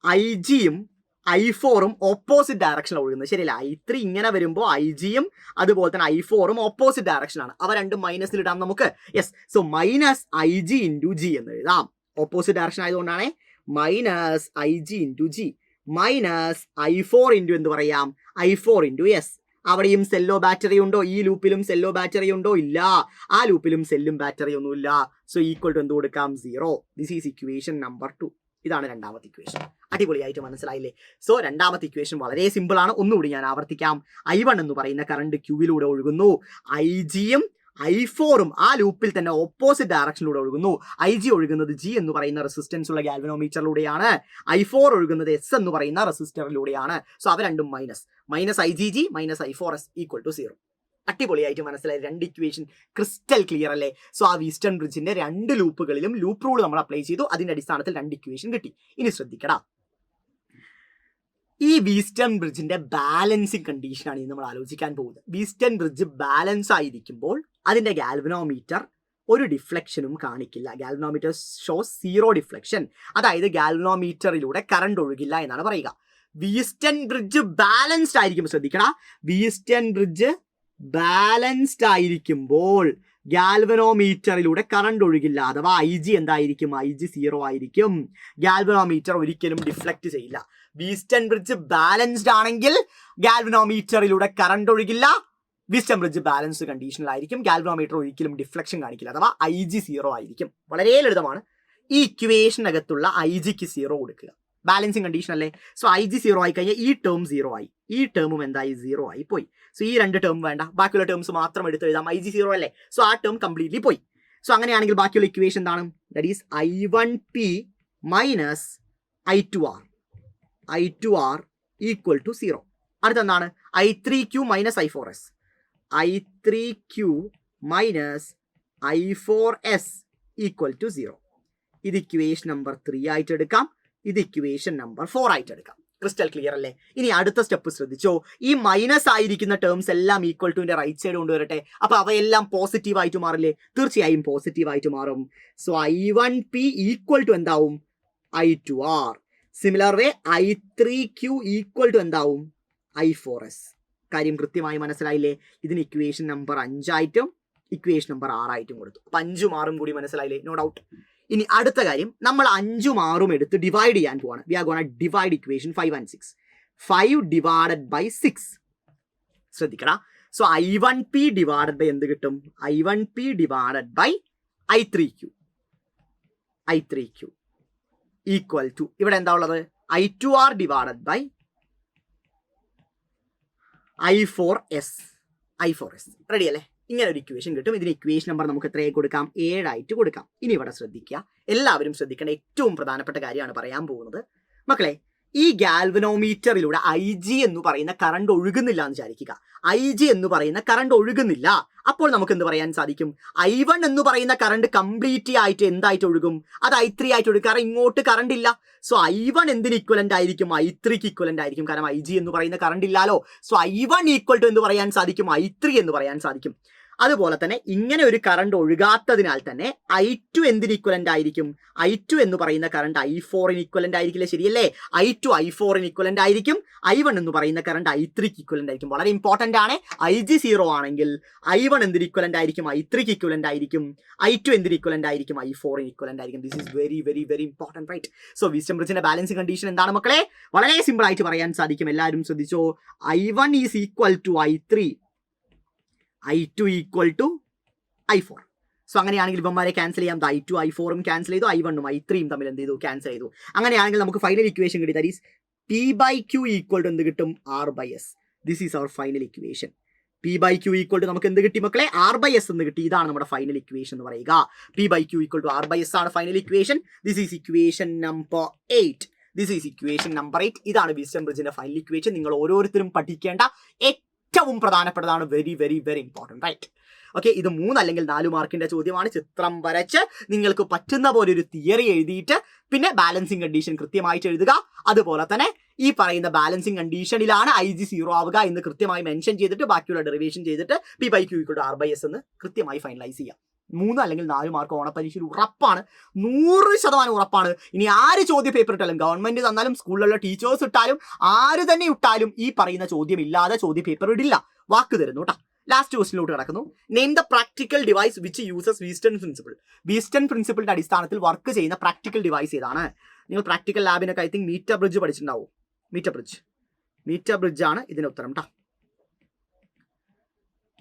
IG-യും I4-ഉം ഓപ്പോസിറ്റ് ഡയറക്ഷനിലാണ് ഒഴുകുന്നത്. ശരിയല്ല? I3 ഇങ്ങനെ വരുമ്പോൾ IG-യും അതുപോലെ തന്നെ I4-ഉം ഓപ്പോസിറ്റ് ഡയറക്ഷനാണ്. അവ രണ്ടും മൈനസിൽ ഇടാം നമുക്ക്. Yes, so minus IG into G എന്ന് എഴുതാം. ഓപ്പോസിറ്റ് ഡയറക്ഷൻ ആയതുകൊണ്ടാണ് minus IG into G. Minus I4 into എന്ത് പറയാം? I4 into S. അവിടെയും സെല്ലോ ബാറ്ററി ഉണ്ടോ? ഈ ലൂപ്പിലും സെല്ലോ ബാറ്ററി ഉണ്ടോ? ഇല്ല. ആ ലൂപ്പിലും സെല്ലും ബാറ്ററി ഒന്നുമില്ല. സോ ഈക്വൽ ടു എന്ത് കൊടുക്കാം? 0. This is equation number 2. ഇതാണ് രണ്ടാമത്തെ ഇക്വേഷൻ. അടിപൊളിയായിട്ട് മനസ്സിലായില്ലേ? സോ രണ്ടാമത്തെ ഇക്വേഷൻ വളരെ സിമ്പിൾ ആണ്. ഒന്നുകൂടി ഞാൻ ആവർത്തിക്കാം. I1 എന്ന് പറയുന്ന കറണ്ട് Q-യിലൂടെ ഒഴുകുന്നു. IG-യും I4-ഉം ആ ലൂപ്പിൽ തന്നെ ഓപ്പോസിറ്റ് ഡയറക്ഷനിലൂടെ ഒഴുകുന്നു. IG ഒഴുകുന്നത് G എന്ന് പറയുന്ന റെസിസ്റ്റൻസ് ഉള്ള ഗാൽവനോമീറ്ററിലൂടെയാണ്. I4 ഒഴുകുന്നത് S എന്ന് പറയുന്ന റെസിസ്റ്ററിലൂടെയാണ്. സോ അവ രണ്ടും മൈനസ് IGG മൈനസ് I4S = 0. അടിപൊളിയായിട്ട് മനസ്സിലായി. രണ്ട് ഇക്വേഷൻ ക്രിസ്റ്റൽ ക്ലിയർ അല്ലേ? സോ ആ വീസ്റ്റൺ ബ്രിഡ്ജിന്റെ രണ്ട് ലൂപ്പുകളിലും ലൂപ്പ് റൂൾ നമ്മൾ അപ്ലൈ ചെയ്തു. അതിന്റെ അടിസ്ഥാനത്തിൽ രണ്ട് ഇക്വേഷൻ കിട്ടി. ഇനി ശ്രദ്ധിക്കടാ, ഈ വീസ്റ്റൺ ബ്രിഡ്ജിന്റെ ബാലൻസിങ് കണ്ടീഷനാണ് ഇന്ന് നമ്മൾ ആലോചിക്കാൻ പോകുന്നത്. വീസ്റ്റൺ ബ്രിഡ്ജ് ബാലൻസ് ആയിരിക്കുമ്പോൾ അതിന്റെ ഗാൽവനോമീറ്റർ ഒരു ഡിഫ്ലക്ഷനും കാണിക്കില്ല. Galvanometer shows 0 deflection. അതായത് ഗാൽവനോമീറ്ററിലൂടെ കറണ്ട് ഒഴുകില്ല എന്നാണ് പറയുക. വീസ്റ്റൺ ബ്രിഡ്ജ് ബാലൻസ്ഡ് ആയിരിക്കും. ശ്രദ്ധിക്കണം, വീസ്റ്റൺ ബ്രിഡ്ജ് ബാലൻസ്ഡ് ആയിരിക്കുമ്പോൾ ഗാൽവനോമീറ്ററിലൂടെ കറണ്ട് ഒഴുകില്ല. അഥവാ IG എന്തായിരിക്കും? IG 0 ആയിരിക്കും. ഗാൽവനോമീറ്റർ ഒരിക്കലും ഡിഫ്ലക്ട് ചെയ്യില്ല. വീസ്റ്റൺ ബ്രിഡ്ജ് ബാലൻസ്ഡ് ആണെങ്കിൽ ഗാൽവനോമീറ്ററിലൂടെ കറണ്ട് ഒഴുകില്ല. വീസ്റ്റൺ ബ്രിഡ്ജ് ബാലൻസ് കണ്ടീഷനിലായിരിക്കും. ഗാൽവനോമീറ്റർ ഒരിക്കലും ഡിഫ്ലക്ഷൻ കാണിക്കില്ല. അഥവാ IG 0 ആയിരിക്കും. വളരെ ലളിതമാണ്. ഈ ഇക്വേഷനകത്തുള്ള IGക്ക് 0 കൊടുക്കുക. ബാലൻസിങ് കണ്ടീഷൻ അല്ലേ? സോ IG 0 ആയി കഴിഞ്ഞാൽ ഈ ടേം 0 ആയി, ഈ ടേമും എന്തായി? 0 ആയി പോയി. സോ ഈ 2 ടേം വേണ്ട, ബാക്കിയുള്ള ടേംസ് മാത്രം എടുത്ത് എഴുതാം. IG 0 അല്ലേ? സോ ആ ടേം കംപ്ലീറ്റ്ലി പോയി. സോ അങ്ങനെയാണെങ്കിൽ ബാക്കിയുള്ള ഇക്വേഷൻ എന്താണ്? That is I1P minus I2R. I2R equal to 0. അടുത്തെന്താണ്? I3Q minus I4S. I3Q minus I4S equal to 0. ഇത് ഇക്വേഷൻ നമ്പർ 3 ആയിട്ട് എടുക്കാം. ഇത് ഇക്വേഷൻ നമ്പർ 4 ആയിട്ട് എടുക്കാം. ക്രിസ്റ്റൽ ക്ലിയർ അല്ലേ? ഇനി അടുത്ത സ്റ്റെപ്പ് ശ്രദ്ധിച്ചോ. ഈ മൈനസ് ആയിരിക്കുന്ന ടേംസ് എല്ലാം ഈക്വൽ ടുവിന്റെ റൈറ്റ് സൈഡ് കൊണ്ടുവരട്ടെ. അപ്പൊ അവയെല്ലാം പോസിറ്റീവ് ആയിട്ട് മാറില്ലേ? തീർച്ചയായും പോസിറ്റീവ് ആയിട്ട് മാറും. സോ I1P ഈക്വൽ ടു എന്താവും? I2R. Similar way I3Q equal to എന്താവും? I4S. കാര്യം കൃത്യമായി മനസ്സിലായില്ലേ? ഇതിന് ഇക്വേഷൻ നമ്പർ 5 ആയിട്ടും ഇക്വേഷൻ നമ്പർ 6 ആയിട്ടും കൊടുത്തു. അപ്പൊ 5ഉം 6ഉം കൂടി മനസ്സിലായില്ലേ? No doubt. ഇനി അടുത്ത കാര്യം, നമ്മൾ 5ഉം 6ഉം എടുത്ത് ഡിവൈഡ് ചെയ്യാൻ പോവാണ്. We are gonna divide equation 5 and 6. 5 divided by 6. ശ്രദ്ധിക്കടാ. സോ I1P ഡിവൈഡഡ് ബൈ എന്ത് കിട്ടും? I1P divided by I3Q. I3Q equal to ഇവിടെ എന്താ ഉള്ളത്? I2R divided by I4S. I4S ready അല്ലേ? ഇങ്ങനെ ഒരു ഇക്വേഷൻ കിട്ടും. ഇതിന് ഇക്വേഷൻ നമ്പർ നമുക്ക് എത്രയായി കൊടുക്കാം? 7 ആയിട്ട് കൊടുക്കാം. ഇനി ഇവിടെ ശ്രദ്ധിക്കുക, എല്ലാവരും ശ്രദ്ധിക്കേണ്ട ഏറ്റവും പ്രധാനപ്പെട്ട കാര്യമാണ് പറയാൻ പോകുന്നത്. മക്കളെ, ഈ ഗാൽവനോമീറ്ററിലൂടെ IG എന്ന് പറയുന്ന കറണ്ട് ഒഴുകുന്നില്ല എന്ന് വിചാരിക്കുക. IG എന്ന് പറയുന്ന കറണ്ട് ഒഴുകുന്നില്ല. അപ്പോൾ നമുക്ക് എന്ത് പറയാൻ സാധിക്കും? I1 എന്ന് പറയുന്ന കറണ്ട് കംപ്ലീറ്റ് ആയിട്ട് എന്തായിട്ട് ഒഴുകും? അത് I3 ആയിട്ട് ഒഴുകും. കാരണം ഇങ്ങോട്ട് കറണ്ട് ഇല്ല. സോ I1 എന്തിന് ഇക്വലന്റ് ആയിരിക്കും? I3ക്ക് ഇക്വലന്റ് ആയിരിക്കും. കാരണം IG എന്ന് പറയുന്ന കറണ്ട് ഇല്ലാലോ. സോ I1 ഈക്വൽ ടു എന്ന് പറയാൻ സാധിക്കും? I3 എന്ന് പറയാൻ സാധിക്കും. അതുപോലെ തന്നെ ഇങ്ങനെ ഒരു കറണ്ട് ഒഴുകാത്തതിനാൽ തന്നെ I2 എന്തിന് ഇക്വലന്റ് ആയിരിക്കും? I2 എന്ന് പറയുന്ന കറണ്ട് I4 ഇക്വലന്റ് ആയിരിക്കില്ല, ശരിയല്ലേ? I2 I4 ഇക്വലന്റ് ആയിരിക്കും. I1 എന്ന് പറയുന്ന കറണ്ട് I3ക്ക് ഇക്വലന്റ് ആയിരിക്കും. വളരെ ഇമ്പോർട്ടന്റ് ആണ്. IG 0 ആണെങ്കിൽ I1 എന്തിന് ഇക്വലന്റ് ആയിരിക്കും? I3ക്ക് ഇക്വലന്റ് ആയിരിക്കും. I2 എന്തിന് ഇക്വലന്റ് ആയിരിക്കും? I4 ഇക്വലന്റ് ആയിരിക്കും. This is very very very important, right? So Wheatstone ബ്രിഡ്ജിന്റെ ബാലൻസിംഗ് കണ്ടീഷൻ എന്താണ് മക്കളെ? വളരെ സിമ്പിൾ ആയിട്ട് പറയാൻ സാധിക്കും. എല്ലാവരും ശ്രദ്ധിച്ചോ. I1 is equal to I3, I2 equal to I4. So അങ്ങനെയാണെങ്കിൽ ഇവന്മാരെ ക്യാൻസൽ ചെയ്യാം. I2 I4ഉം ക്യാൻസൽ ചെയ്തു, I1ഉം I3ഉം തമ്മിൽ എന്ത് ചെയ്തു? ക്യാൻസൽ ചെയ്തു. അങ്ങനെയാണെങ്കിൽ നമുക്ക് ഫൈനൽ ഇക്വേഷൻ കിട്ടി. That is P/Q equal to എന്ത് കിട്ടും? R/S. This is our final equation. P/Q equal to നമുക്ക് എന്ത് കിട്ടി മക്കളെ? R/S എന്ന് കിട്ടി. ഇതാണ് നമ്മുടെ ഫൈനൽ ഇക്വേഷൻ എന്ന് പറയുക. P/Q ഈക്വൽ ടു R/S ആണ് final equation. This is equation number 8. This is equation number 8. ഇതാണ് വീസ്റ്റൺ ബ്രിഡ്ജിന്റെ ഫൈനൽ ഇക്വേഷൻ. നിങ്ങൾ ഓരോരുത്തരും പഠിക്കേണ്ട ഏറ്റവും പ്രധാനപ്പെട്ടതാണ്. Very very very important, right? Okay, ഇത് 3 അല്ലെങ്കിൽ 4 മാർക്കിന്റെ ചോദ്യമാണ്. ചിത്രം വരച്ച് നിങ്ങൾക്ക് പറ്റുന്ന പോലെ ഒരു തിയറി എഴുതിയിട്ട് പിന്നെ ബാലൻസിങ് കണ്ടീഷൻ കൃത്യമായിട്ട് എഴുതുക. അതുപോലെ തന്നെ ഈ പറയുന്ന ബാലൻസിങ് കണ്ടീഷനിലാണ് IG 0 ആവുക എന്ന് കൃത്യമായി മെൻഷൻ ചെയ്തിട്ട് ബാക്കിയുള്ള ഡെറിവേഷൻ ചെയ്തിട്ട് P/Q ഈക്വൽ ടു R/S എന്ന് കൃത്യമായി ഫൈനലൈസ് ചെയ്യാം. 3 അല്ലെങ്കിൽ 4 മാർക്ക് ഓണപ്പരീക്ഷയിൽ ഉറപ്പാണ്. 100% ഉറപ്പാണ്. ഇനി ആര് ചോദ്യ പേപ്പർ ഇട്ടാലും, ഗവൺമെന്റ് തന്നാലും സ്കൂളിലുള്ള ടീച്ചേഴ്സ് ഇട്ടാലും ആര് തന്നെ ഇട്ടാലും ഈ പറയുന്ന ചോദ്യം ഇല്ലാതെ ചോദ്യ പേപ്പർ ഇടില്ല. വാക്ക് തരുന്നു കേട്ടോ. ലാസ്റ്റ് ക്വസ്റ്റിലോട്ട് കിടക്കുന്നു. Name the practical device which uses Wheatstone principle. Wheatstone പ്രിൻസിപ്പിളിന്റെ അടിസ്ഥാനത്തിൽ വർക്ക് ചെയ്യുന്ന പ്രാക്ടിക്കൽ ഡിവൈസ് ഏതാണ്? നിങ്ങൾ പ്രാക്ടിക്കൽ ലാബിനൊക്കെ ഐ തിങ്ക് മീറ്റർ ബ്രിഡ്ജ് പഠിച്ചിട്ടുണ്ടാവും. മീറ്റർ ബ്രിഡ്ജ് ആണ് ഇതിന് ഉത്തരം കേട്ടോ.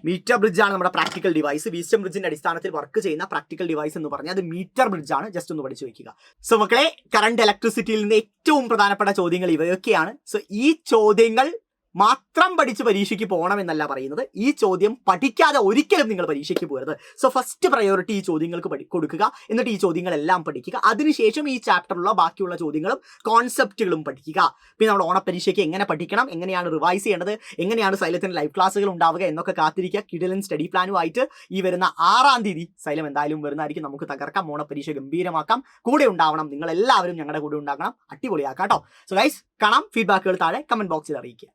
മീറ്റർ ബ്രിഡ്ജ് ആണ് നമ്മുടെ പ്രാക്ടിക്കൽ ഡിവൈസ്. വീസ്റ്റൺ ബ്രിഡ്ജിന്റെ അടിസ്ഥാനത്തിൽ വർക്ക് ചെയ്യുന്ന പ്രാക്ടിക്കൽ ഡിവൈസ് എന്ന് പറഞ്ഞാൽ അത് മീറ്റർ ബ്രിഡ്ജ് ആണ്. ജസ്റ്റ് ഒന്ന് പഠിച്ചു വെക്കുക. സോ മക്കളെ, കറണ്ട് ഇലക്ട്രിസിറ്റിയിൽ നിന്ന് ഏറ്റവും പ്രധാനപ്പെട്ട ചോദ്യങ്ങൾ ഇവയൊക്കെയാണ്. സോ ഈ ചോദ്യങ്ങൾ മാത്രം പഠിച്ച് പരീക്ഷയ്ക്ക് പോകണമെന്നല്ല പറയുന്നത്. ഈ ചോദ്യം പഠിക്കാതെ ഒരിക്കലും നിങ്ങൾ പരീക്ഷയ്ക്ക് പോകരുത്. സോ ഫസ്റ്റ് പ്രയോറിറ്റി ഈ ചോദ്യങ്ങൾക്ക് കൊടുക്കുക. എന്നിട്ട് ഈ ചോദ്യങ്ങളെല്ലാം പഠിക്കുക. അതിനുശേഷം ഈ ചാപ്റ്ററിലുള്ള ബാക്കിയുള്ള ചോദ്യങ്ങളും കോൺസെപ്റ്റുകളും പഠിക്കുക. പിന്നെ നമ്മൾ ഓണപ്പരീക്ഷയ്ക്ക് എങ്ങനെ പഠിക്കണം, എങ്ങനെയാണ് റിവൈസ് ചെയ്യേണ്ടത്, എങ്ങനെയാണ് സൈലത്തിന് ലൈവ് ക്ലാസ്സുകൾ ഉണ്ടാവുക എന്നൊക്കെ കാത്തിരിക്കുക. കിടിലൻ സ്റ്റഡി പ്ലാനുമായിട്ട് ഈ വരുന്ന 6-ാം തീയതി സൈലം എന്തായാലും വരുന്നതായിരിക്കും. നമുക്ക് തകർക്കാം, ഓണപ്പരീക്ഷ ഗംഭീരമാക്കാം. കൂടെ ഉണ്ടാവണം, നിങ്ങൾ എല്ലാവരും ഞങ്ങളുടെ കൂടെ ഉണ്ടാകണം, അടിപൊളിയാക്കാം കേട്ടോ. സോ ഗൈസ്, കാണാം. ഫീഡ്ബാക്കുകൾ താഴെ കമന്റ് ബോക്സിൽ അറിയിക്കുക.